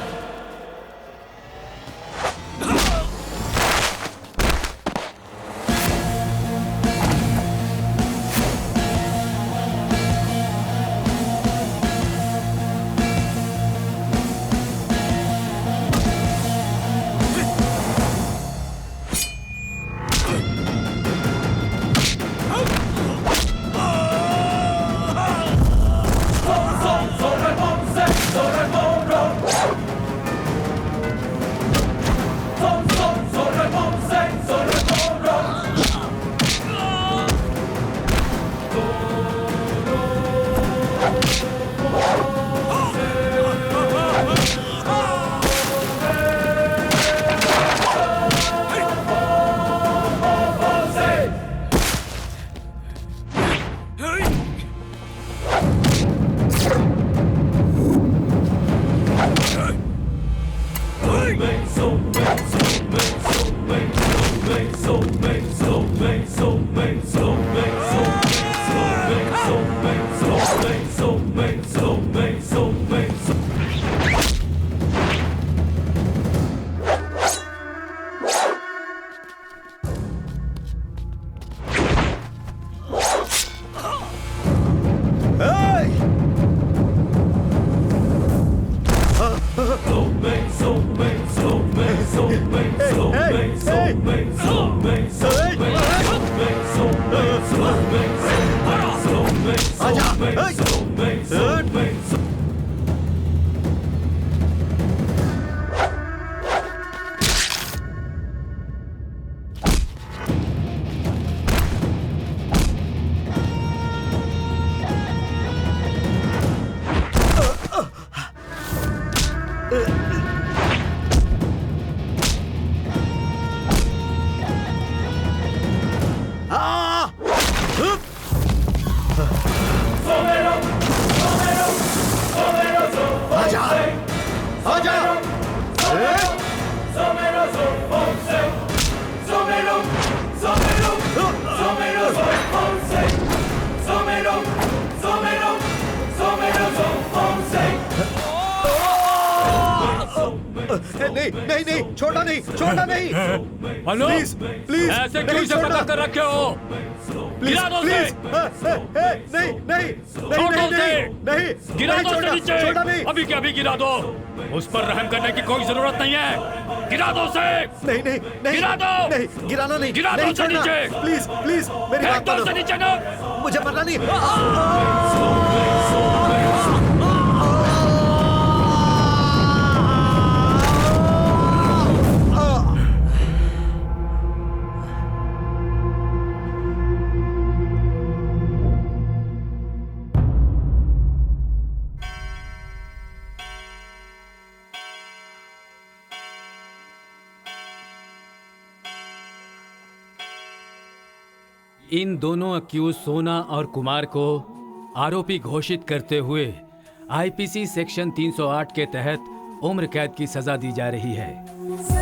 नहीं नहीं नहीं, छोड़ना नहीं, छोड़ना नहीं। प्लीज प्लीज, ऐसे क्यों इसे पकड़ कर रखे हो? गिरा दो उसे। नहीं नहीं नहीं नहीं, गिरा दो उसे नीचे, अभी के अभी गिरा दो। उस पर रहम करने की कोई जरूरत नहीं है, गिरा दो उसे। नहीं नहीं नहीं, गिरा दो। नहीं, गिराना नहीं, गिरा दो उसे नीचे। प्लीज प्लीज, मेरी बात मानो, नीचे ना, मुझे मरना नहीं। इन दोनों अक्यूज सोना और कुमार को आरोपी घोषित करते हुए आईपीसी सेक्शन 308 के तहत उम्र कैद की सजा दी जा रही है।